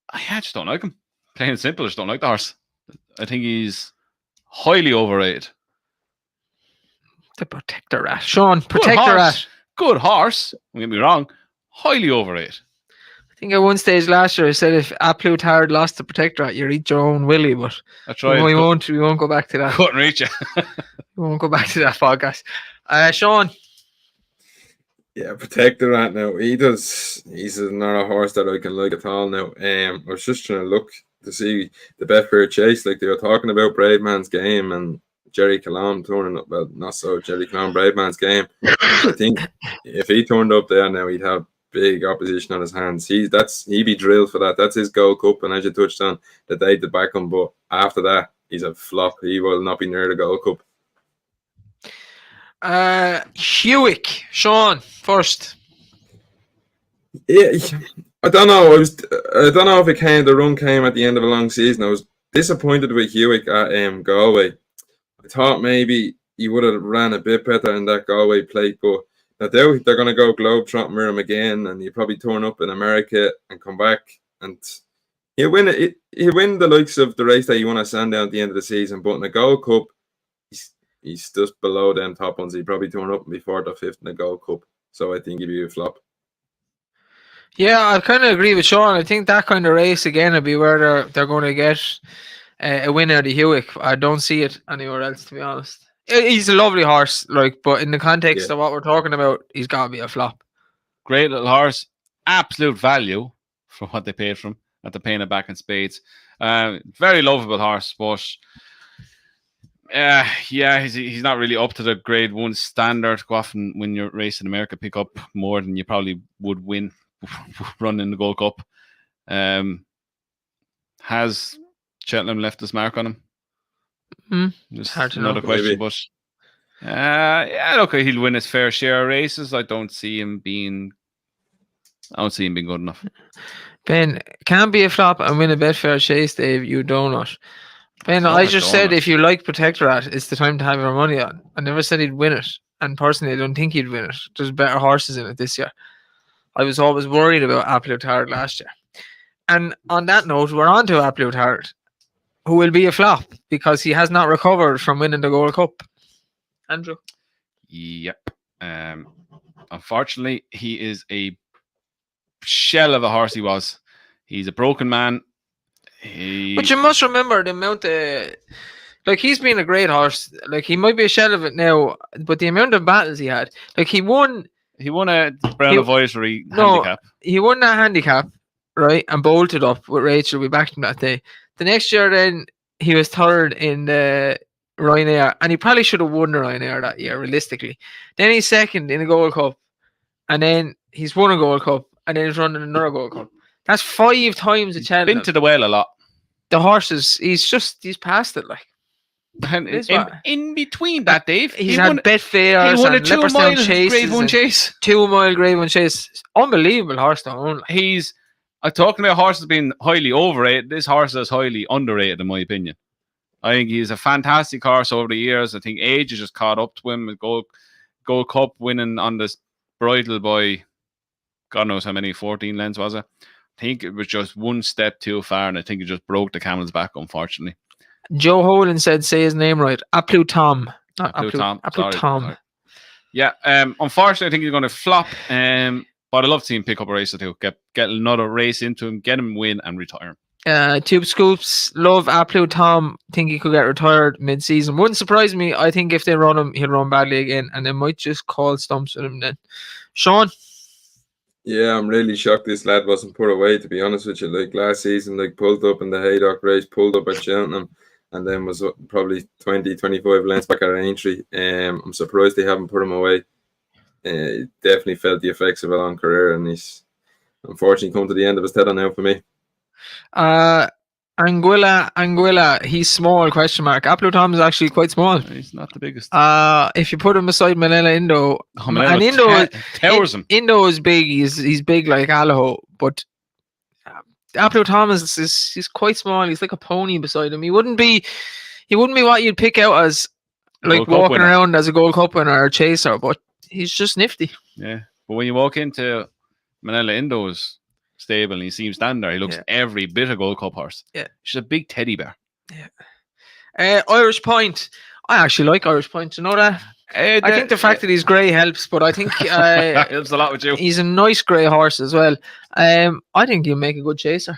I just don't like him. Plain and simple, I just don't like the horse. I think he's highly overrated. The Protector Rat. Sean, Protector Rat. Good horse. Don't get me wrong. Highly overrated. I think at one stage last year I said if Absolute Hard lost the Protector Rat, you eat your own willy, but That's right. we won't go back to that. Couldn't reach you. We won't go back to that podcast. Sean. Yeah, Protector Rat now. He's not a horse that I can like at all now. I was just trying to look to see the Betfair chase, like they were talking about Brave Man's Game and Jerry Callan turning up. Well, not so Jerry Callan, Brave Man's Game. I think if he turned up there now, he'd have big opposition on his hands. He'd be drilled for that. That's his Gold Cup, and as you touched on, the day to back him. But after that, he's a flop. He will not be near the Gold Cup. Hewick, Sean, first. Yeah, I don't know. I don't know if the run came at the end of a long season. I was disappointed with Hewick at Galway. I thought maybe he would have ran a bit better in that Galway plate, but now they're going to go globetrotting with him again, and he'll probably turn up in America and come back, and he'll win it. He'll win the likes of the race that you want to send down at the end of the season, but in the Gold Cup, he's just below them top ones. He'd probably turn up and be 4th or 5th in the Gold Cup, so I think he'd be a flop. Yeah, I kind of agree with Sean. I think that kind of race again will be where they're going to get a winner, the Hewick. I don't see it anywhere else, to be honest. He's a lovely horse, but in the context of what we're talking about, he's got to be a flop. Great little horse, absolute value for what they paid for him. That they're paying it back in spades. Very lovable horse, but he's not really up to the Grade 1 standard. Go off and win your race in America, pick up more than you probably would win running the Gold Cup. Has Cheltenham left this mark on him? Just hard to another know. question, but look, he'll win his fair share of races. I don't see him being good enough. Ben, can't be a flop and win a Betfair chase, Dave. You donut. Ben, I just said if you like Protector Rat, it's the time to have your money on. I never said he'd win it, and personally, I don't think he'd win it. There's better horses in it this year. I was always worried about Absolute Hard last year. And on that note, we're on to Absolute Hard, who will be a flop because he has not recovered from winning the Gold Cup. Andrew? Yep. Unfortunately, he is a shell of a horse he was. He's a broken man. But you must remember the amount of... he's been a great horse. He might be a shell of it now, but the amount of battles he had. He won a Brown Advisory handicap. He won that handicap, right, and bolted up with Rachel. We backed him that day. The next year, then, he was third in the Ryanair, and he probably should have won the Ryanair that year, realistically. Then he's second in the Gold Cup, and then he's won a Gold Cup, and then he's running another Gold Cup. That's 5 times a Cheltenham. Been to the well a lot. The horses, he's past it, And in between that, Dave, he's had Betfairs. He won a 2 mile Grade 1 chase. 2 mile Grade 1 chase. Unbelievable horse to own. I'm talking about horses being highly overrated. This horse is highly underrated, in my opinion. I think he's a fantastic horse over the years. I think age has just caught up to him with Gold Cup winning on this bridle by God knows how many, 14 lengths was it? I think it was just one step too far, and I think it just broke the camel's back, unfortunately. Joe Holan said, say his name right. Absolute Tom. Absolute Tom. Yeah, unfortunately, I think he's going to flop. But I'd love to see him pick up a race or two. Get another race into him, get him win, and retire him. Tube Scoops, love Absolute Tom. Think he could get retired mid-season. Wouldn't surprise me. I think if they run him, he'll run badly again, and they might just call stumps with him then. Sean? Yeah, I'm really shocked this lad wasn't put away, to be honest with you. Last season, pulled up in the Haydock race, pulled up at Cheltenham, and then was probably 20, 25 lengths back at Aintree. I'm surprised they haven't put him away. Definitely felt the effects of a long career, and he's unfortunately come to the end of his tether now for me. Anguilla, he's small, question mark. Apple Tom is actually quite small. He's not the biggest. If you put him beside Manila Indo, Manila and Indo towers him. Indo is big. He's big like Alaho, but Apple Thomas is quite small. He's like a pony beside him. He wouldn't be what you'd pick out as like walking around as a Gold Cup winner or chaser, but he's just nifty. Yeah, but when you walk into Manila Indo's stable and you see him stand there, he looks every bit a Gold Cup horse. Yeah, he's a big teddy bear. Yeah. Irish Point. I actually like Irish Point. You know that? I think the fact that he's grey helps, but I think helps a lot with you. He's a nice grey horse as well. I think he'll make a good chaser.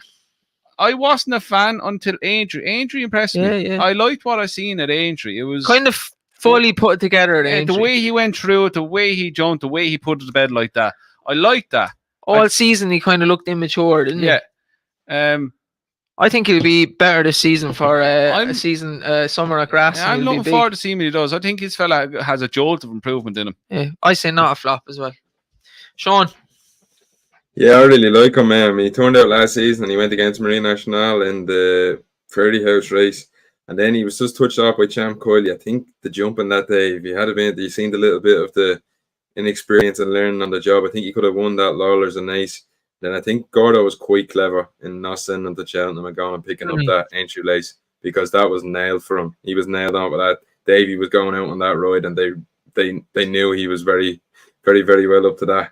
I wasn't a fan until Aintree. Aintree impressed me. Yeah. I liked what I seen at Aintree. It was kind of fully put together at Aintree. The way he went through it, the way he jumped, the way he put it to bed like that. I liked that. All season he kind of looked immature, didn't he? Yeah. I think he'll be better this season for a season summer at grass. Yeah, I'm looking forward to seeing what he does. I think his fella has a jolt of improvement in him. Yeah, I say not a flop as well. Sean. Yeah, I really like him. He turned out last season and he went against Nationale in the Ferdy House race. And then he was just touched off by Champ Coyley. I think the jumping that day, if he had been, you seen a little bit of the inexperience and learning on the job. I think he could have won that Lawlers and Ace. Then I think Gordo was quite clever in not sending him to Cheltenham and going and picking up that entry lace, because that was nailed for him. He was nailed on with that. Davey was going out on that ride, and they knew he was very, very, very well up to that.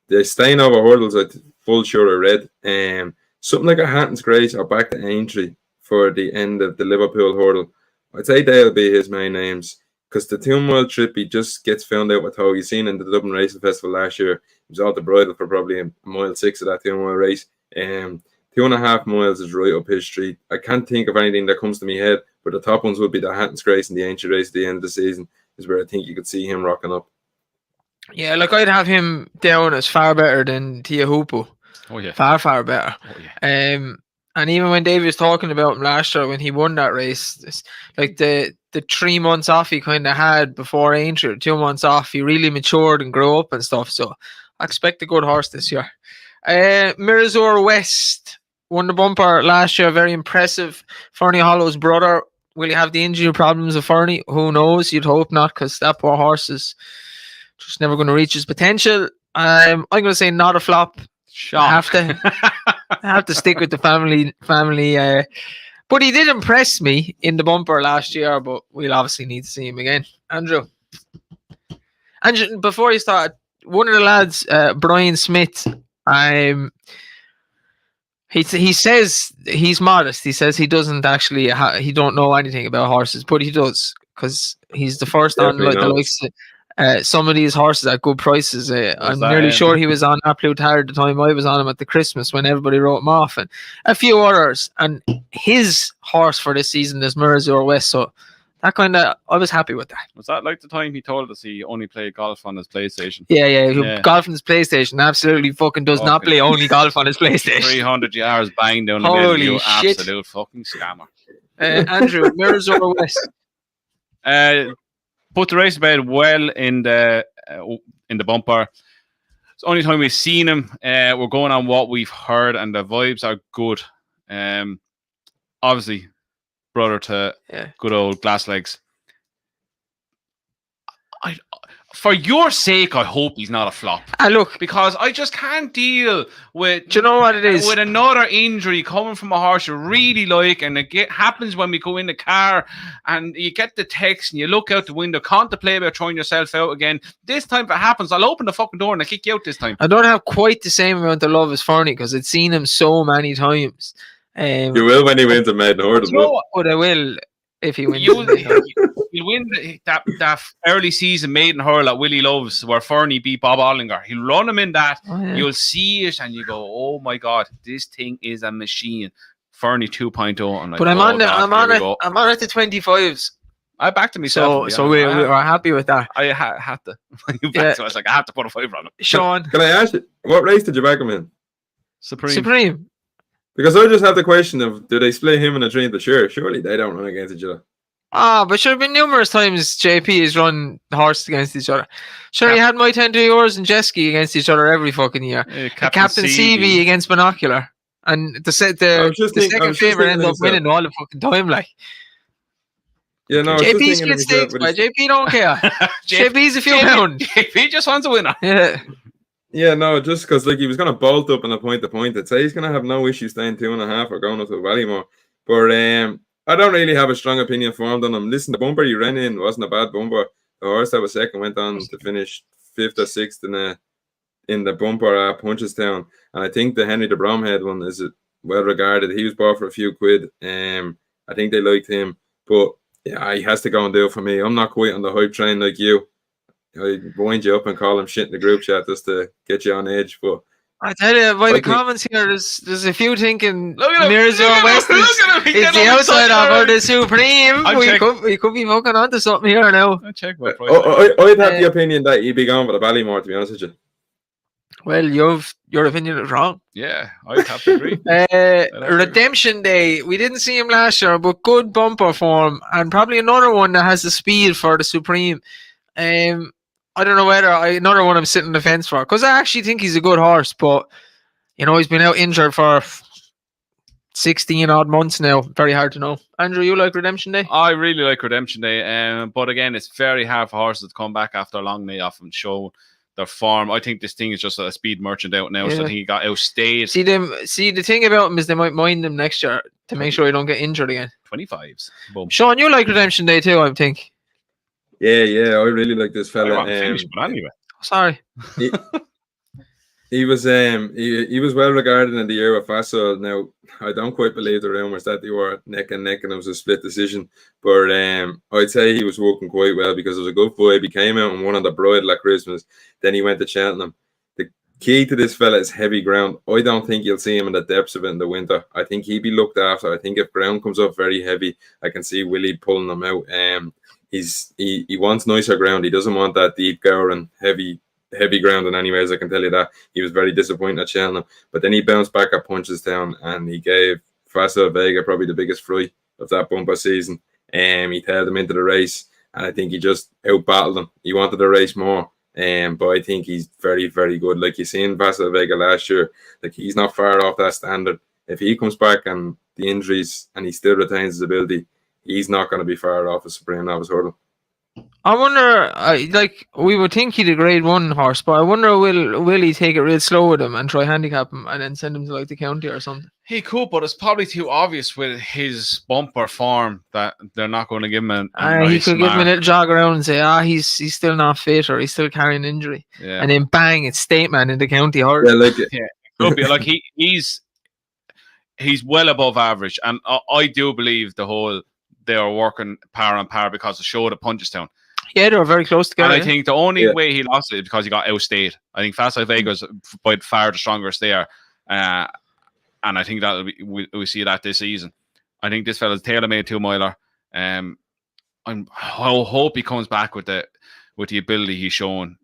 The staying over hurdles, I full sure I read. Something like a Hatton's Grace or back to Aintree for the end of the Liverpool hurdle. I'd say they'll be his main names, because the 2 mile trip, he just gets found out with how he's seen in the Dublin Racing Festival last year. He was out the bridle for probably a mile 6 of that 2 mile race. 2.5 miles is right up his street. I can't think of anything that comes to my head, but the top ones would be the Hatton's Grace and the Aintree race at the end of the season, is where I think you could see him rocking up. Yeah, look, I'd have him down as far better than Tia Hoopo. Oh yeah, far better. Oh yeah. And even when David was talking about him last year when he won that race, like the 3 months off he kind of had before Aintree, 2 months off, he really matured and grew up and stuff. So I expect a good horse this year. Mirazur West won the bumper last year, very impressive. Fernie Hollow's brother. Will he have the injury problems of Fernie? Who knows? You'd hope not, because that poor horse is just never going to reach his potential. I'm going to say not a flop. I have to stick with the family. But he did impress me in the bumper last year, but we'll obviously need to see him again. Andrew, before you start, one of the lads, Brian Smith, he says he's modest. He says he doesn't actually, he don't know anything about horses, but he does, because he's the first on like the likes some of these horses at good prices. I'm nearly sure he was on Absolute Hard the time I was on him at the Christmas when everybody wrote him off, and a few others. And his horse for this season is Mirazur West. So that I was happy with that. Was that like the time he told us he only played golf on his PlayStation? Yeah. Golf on his PlayStation. Absolutely fucking does not play only golf on his PlayStation. 300 yards bang down the middle. You absolute fucking scammer. Andrew, Mirazur West. Put the race to bed well in the bumper. It's the only time we've seen him. We're going on what we've heard, and the vibes are good. Obviously, brother to good old Glasslegs. For your sake, I hope he's not a flop. Look, because I just can't deal with. Do you know what it is? With another injury coming from a horse you really like, and it happens when we go in the car, and you get the text, and you look out the window, contemplate about throwing yourself out again. This time, if it happens, I'll open the fucking door and I'll kick you out this time. I don't have quite the same amount of love as Fernie, because I've seen him so many times. You will when he wins a maiden hurdle. But I will if he wins. He'll win that early season maiden hurl that Willie loves, where Fernie beat Bob Ollinger. He'll run him in that. Oh, yeah. You'll see it and you go, oh my God, this thing is a machine. Fernie 2.0. I'm like, but I'm on at the 25s. I backed him myself. So we are happy with that. I had to. I was like, I have to put a 5 on him. Sean, can I ask you, what race did you back him in? Supreme. Because I just have the question of, do they split him and a train to share? Surely they don't run against each other. But should have been numerous times JP has run horses against each other. Sure, he had my 10 to yours and Jeski against each other every fucking year. Captain CV against Binocular. And the I was just the thinking, I second was just favorite thinking ends to up winning all the fucking time. Like yeah, no, I was just JP thinking to split myself, stakes, but boy. it's- JP don't care. JP's a few pounds. JP just wants a winner. Yeah. yeah, no, just because like he was gonna bolt up in a point to point, I'd say he's gonna have no issue staying 2.5 or going up to Ballymore. But I don't really have a strong opinion formed on him. Listen, the bumper he ran in wasn't a bad bumper. The horse that was second went on to finish 5th or 6th in the bumper at Punchestown, and I think the Henry de Bromhead one is well regarded. He was bought for a few quid. I think they liked him, but yeah, he has to go and do it for me. I'm not quite on the hype train like you. I wind you up and call him shit in the group chat just to get you on edge. But I tell you, by I the think- comments here, there's a few thinking Look at him, Mirzo look at him, West look at him, he's is getting the all outside excited of already. the Supreme. I'm checking. We could be fucking onto something here now. I'll check my price. I'd have the opinion that he'd be going for the Ballymore, to be honest with you. Well, your opinion is wrong. Yeah, I'd have to agree. Redemption Day. We didn't see him last year, but good bumper form, and probably another one that has the speed for the Supreme. I don't know whether another one I'm sitting on the fence for, because I actually think he's a good horse, but you know he's been out injured for 16 odd months now. Very hard to know. Andrew, you like Redemption Day? I really like Redemption Day, but again, it's very hard for horses to come back after a long layoff and show their form. I think this thing is just a speed merchant out now, so I think he got outstayed. See the thing about him is they might mind him next year to make sure he don't get injured again. 25s. Boom. Sean, you like Redemption Day too, I think. Yeah, I really like this I fella. want to finish, but anyway. Sorry. He was he was well regarded in the year with Fassel. Now I don't quite believe the rumours that they were neck and neck and it was a split decision, but I'd say he was working quite well because it was a good boy. He came out and won on the Bridal at Christmas. Then he went to Cheltenham. The key to this fella is heavy ground. I don't think you'll see him in the depths of it in the winter. I think he'd be looked after. I think if ground comes up very heavy, I can see Willie pulling him out. He wants nicer ground. He doesn't want that deep Gowran heavy ground in any ways. I can tell you that. He was very disappointed at Cheltenham, but then he bounced back at Punchestown and he gave Fasa Vega probably the biggest fright of that bumper season. He tailed him into the race, and I think he just out-battled him. He wanted the race more, but I think he's very, very good. Like you seen Fasa Vega last year, like he's not far off that standard. If he comes back and the injuries and he still retains his ability, he's not going to be far off a Supreme Novice Hurdle. I wonder, like we would think he'd a grade 1 horse, but I wonder will he take it real slow with him and try handicap him and then send him to like the county or something? He could, but it's probably too obvious with his bumper form that they're not going to give him a nice he could give him a mark. little jog around and say, he's still not fit or he's still carrying injury. Yeah. And then bang, it's State Man in the county hurdle. Yeah, like Yeah, could be. Like he's well above average, and I do believe they are working par on par because of show at Punchestown. Yeah, they were very close together. And I think the only way he lost it is because he got outstayed. I think Fast Vega's by far the strongest there, and I think that we see that this season. I think this fella's tailor-made 2-miler. I hope he comes back with the ability he's shown,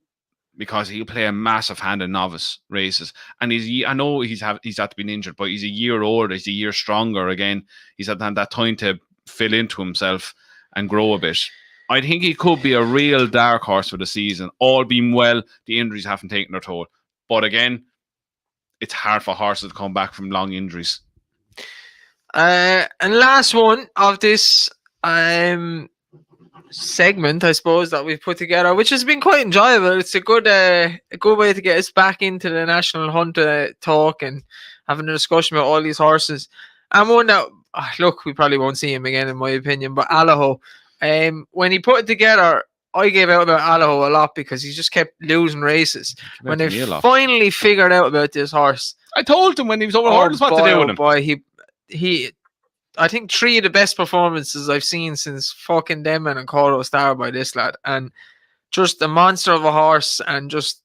because he'll play a massive hand in novice races. And I know he's had to be injured, but he's a year older, he's a year stronger again. He's had that time to fill into himself and grow a bit. I think he could be a real dark horse for the season. All being well, the injuries haven't taken their toll. But again, it's hard for horses to come back from long injuries. And last one of this segment, I suppose, that we've put together, which has been quite enjoyable. It's a good way to get us back into the national hunt talk and having a discussion about all these horses. And one that, look, we probably won't see him again, in my opinion, but Allaho. When he put it together, I gave out about Allaho a lot because he just kept losing races. When they finally figured out about this horse, I told him when he was over hurdles what to do with him. Boy, he I think 3 of the best performances I've seen since fucking Denman and Coro Star by this lad, and just a monster of a horse, and just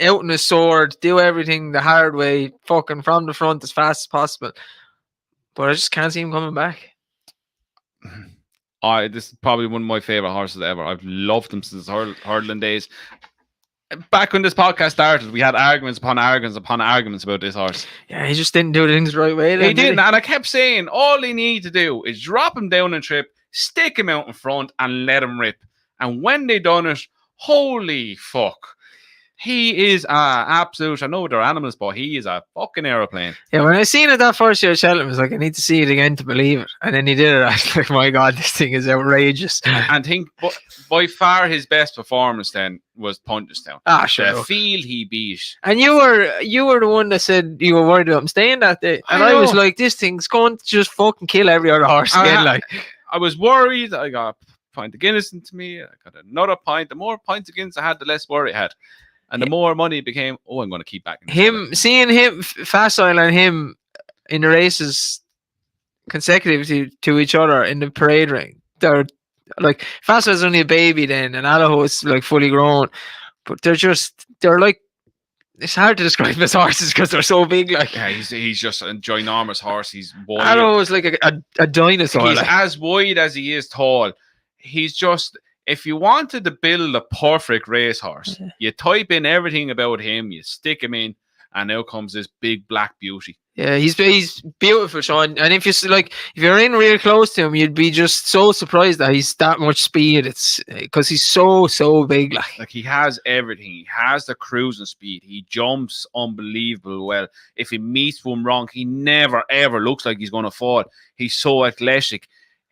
out in his sword, do everything the hard way, fucking from the front as fast as possible. But I just can't see him coming back. This is probably one of my favorite horses ever. I've loved him since hurdling days. Back when this podcast started, we had arguments upon arguments upon arguments about this horse. Yeah, he just didn't do things the right way. He didn't, and I kept saying all he needs to do is drop him down and trip, stick him out in front, and let him rip. And when they done it, holy fuck! He is absolute. I know they're animals, but he is a fucking aeroplane. Yeah, when I seen it that first year at Cheltenham, I was like, I need to see it again to believe it. And then he did it. I was like, my God, this thing is outrageous. And think, by far his best performance then was Punchestown. Ah, sure. The field he beat. And you were the one that said you were worried about him staying that day. And I was like, this thing's going to just fucking kill every other horse again. I was worried. I got a pint of Guinness into me. I got another pint. The more pints of Guinness I had, the less worry I had. And the more money became, I'm going to keep backing seeing him, Facile and him in the races consecutively to each other in the parade ring. They're like, Facile's only a baby then, and Allaho is like fully grown. But they're like, it's hard to describe his horses because they're so big. Like, yeah, he's just a ginormous horse. He's wide. Allaho is like a dinosaur. He's as wide as he is tall. He's just... If you wanted to build a perfect racehorse, you type in everything about him, you stick him in, and out comes this big black beauty. Yeah, he's beautiful, Sean. And if you're in real close to him, you'd be just so surprised that he's that much speed. It's because he's so big. Like he has everything. He has the cruising speed. He jumps unbelievable well. If he meets one wrong, he never ever looks like he's going to fall. He's so athletic.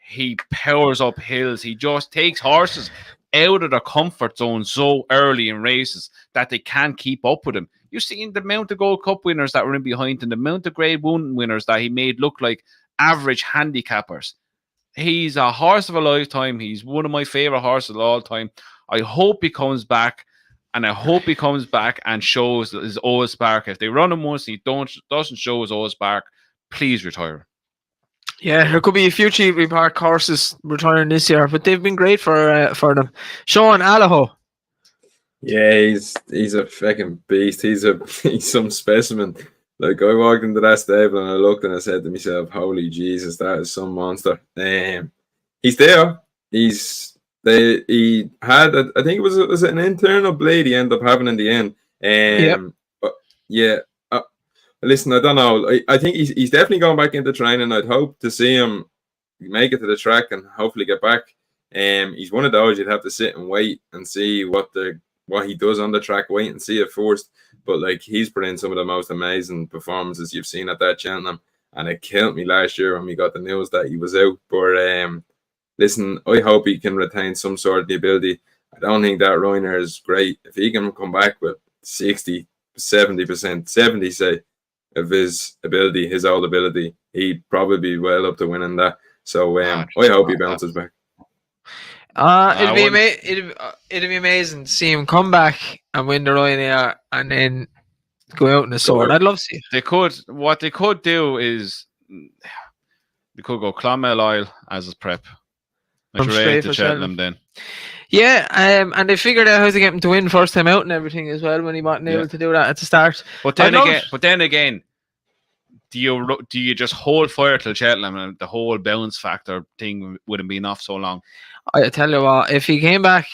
He powers up hills. He just takes horses out of their comfort zone so early in races that they can't keep up with him. You've seen the amount of Gold Cup winners that were in behind him, the amount of Grade 1 winners that he made look like average handicappers. He's a horse of a lifetime. He's one of my favourite horses of all time. I hope he comes back, and I hope he comes back and shows his old spark. If they run him once and he doesn't show his old spark, please retire. Yeah, there could be a few cheaply parked horses retiring this year, but they've been great for them. Sean Allaho. Yeah, he's a fucking beast. He's some specimen. Like, I walked into that stable and I looked and I said to myself, "Holy Jesus, that is some monster." He's there. He had I think it was an internal blade he ended up having in the end. But yeah. Listen, I don't know. I think he's definitely going back into training. I'd hope to see him make it to the track and hopefully get back. He's one of those you'd have to sit and wait and see what he does on the track. Wait and see it first. But like, he's put in some of the most amazing performances you've seen at that Cheltenham, and it killed me last year when we got the news that he was out. But listen, I hope he can retain some sort of the ability. I don't think that Ryanair is great. If he can come back with 60, 70%, 70 say, of his ability, his old ability, he'd probably be well up to winning that. So I hope he bounces back. It'd be amazing to see him come back and win the Ryanair and then go out in the sword. I'd love to see it. What they could do is they could go Clonmel Isle as his prep. Straight to Cheltenham then. Yeah, and they figured out how to get him to win first time out and everything as well when he wasn't able to do that at the start. But then again, do you just hold fire till Cheltenham and the whole bounce factor thing wouldn't be enough so long? I tell you what, if he came back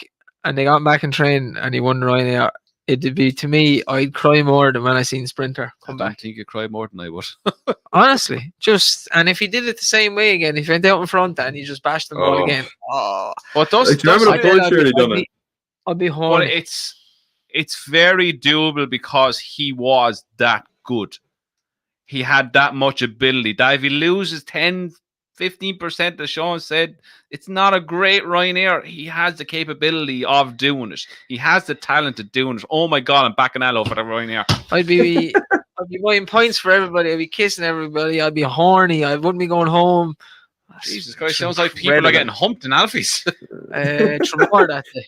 and they got him back in train and he won Ryanair, it'd be, to me, I'd cry more than when I seen Sprinter come back. I think you'd cry more than I would. Honestly, and if he did it the same way again, if he went out in front and he just bashed them all again. But I'd be horny. But it's very doable because he was that good. He had that much ability. That if he loses 10-15%, as Sean said, it's not a great Ryanair. He has the capability of doing it. He has the talent of doing it. Oh my God, I'm backing Allo for the Ryanair. I'd be buying points for everybody. I'd be kissing everybody. I'd be horny. I wouldn't be going home. Jesus Christ, sounds like people are getting humped in Alfies. Tremor that day.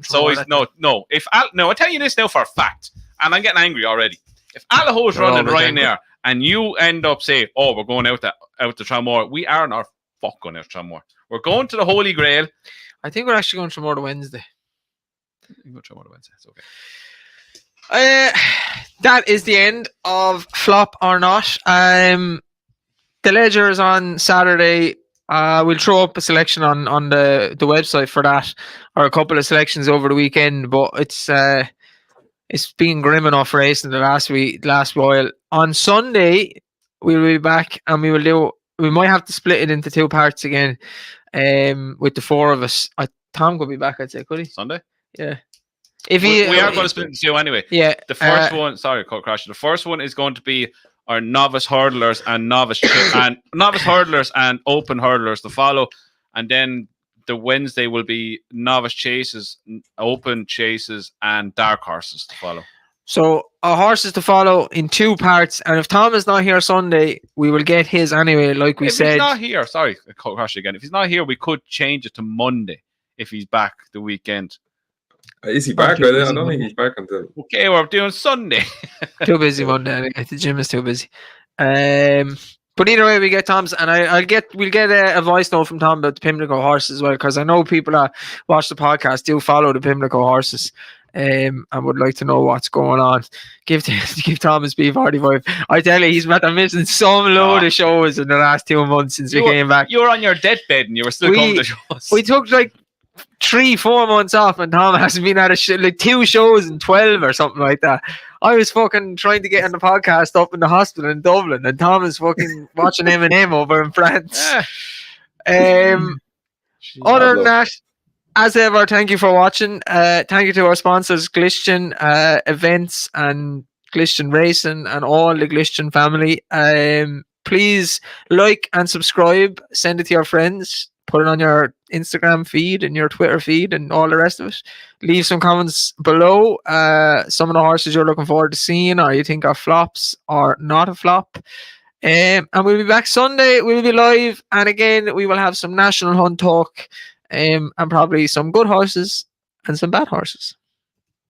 So he's no. I tell you this now for a fact, and I'm getting angry already. If Allaho's running Ryanair and you end up saying, "Oh, we're going out to Tramore," we are not going out to Tramore. We're going to the Holy Grail. I think we're actually going to Tramore Wednesday. It's okay. That is the end of Flop or Not. The Ledger is on Saturday. We'll throw up a selection on the website for that, or a couple of selections over the weekend. But it's been grim enough racing the last while. On Sunday, we'll be back and we might have to split it into two parts again. With the four of us. Tom could be back, I'd say, could he? Sunday? Yeah. If we he, are going to split into two anyway. yeah, The first one, sorry, cut crash. The first one is going to be our novice hurdlers and novice hurdlers and open hurdlers to follow, and then the Wednesday will be novice chases, open chases, and dark horses to follow. So our horses to follow in 2 parts, and if Tom is not here Sunday, we will get his anyway. Like we said, if he's not here, sorry, cut crash again. If he's not here, we could change it to Monday if he's back the weekend. Is he back? I don't think he's back until. Okay, we're doing Sunday. Too busy Monday. Anyway. The gym is too busy. But either way, we get Tom's, and we'll get a voice note from Tom about the Pimlico horses as well, because I know people that watch the podcast do follow the Pimlico horses, and would like to know what's going on. Give Tom his B45. I tell you, he's missing some load of shows in the last 2 months since we came back. You were on your deathbed and you were still coming to shows. We took like 3-4 months off, and Tom hasn't been at like 2 shows in 12 or something like that. I was fucking trying to get on the podcast up in the hospital in Dublin, and Tom is fucking watching M&M over in France. Other than that, as ever, thank you for watching. Thank you to our sponsors, Glistian Events and Glistian Racing and all the Glistian family. Please like and subscribe. Send it to your friends. Put it on your Instagram feed and your Twitter feed and all the rest of it. Leave some comments below. Some of the horses you're looking forward to seeing, or you think are flops or not a flop. And we'll be back Sunday. We'll be live. And again, we will have some national hunt talk and probably some good horses and some bad horses.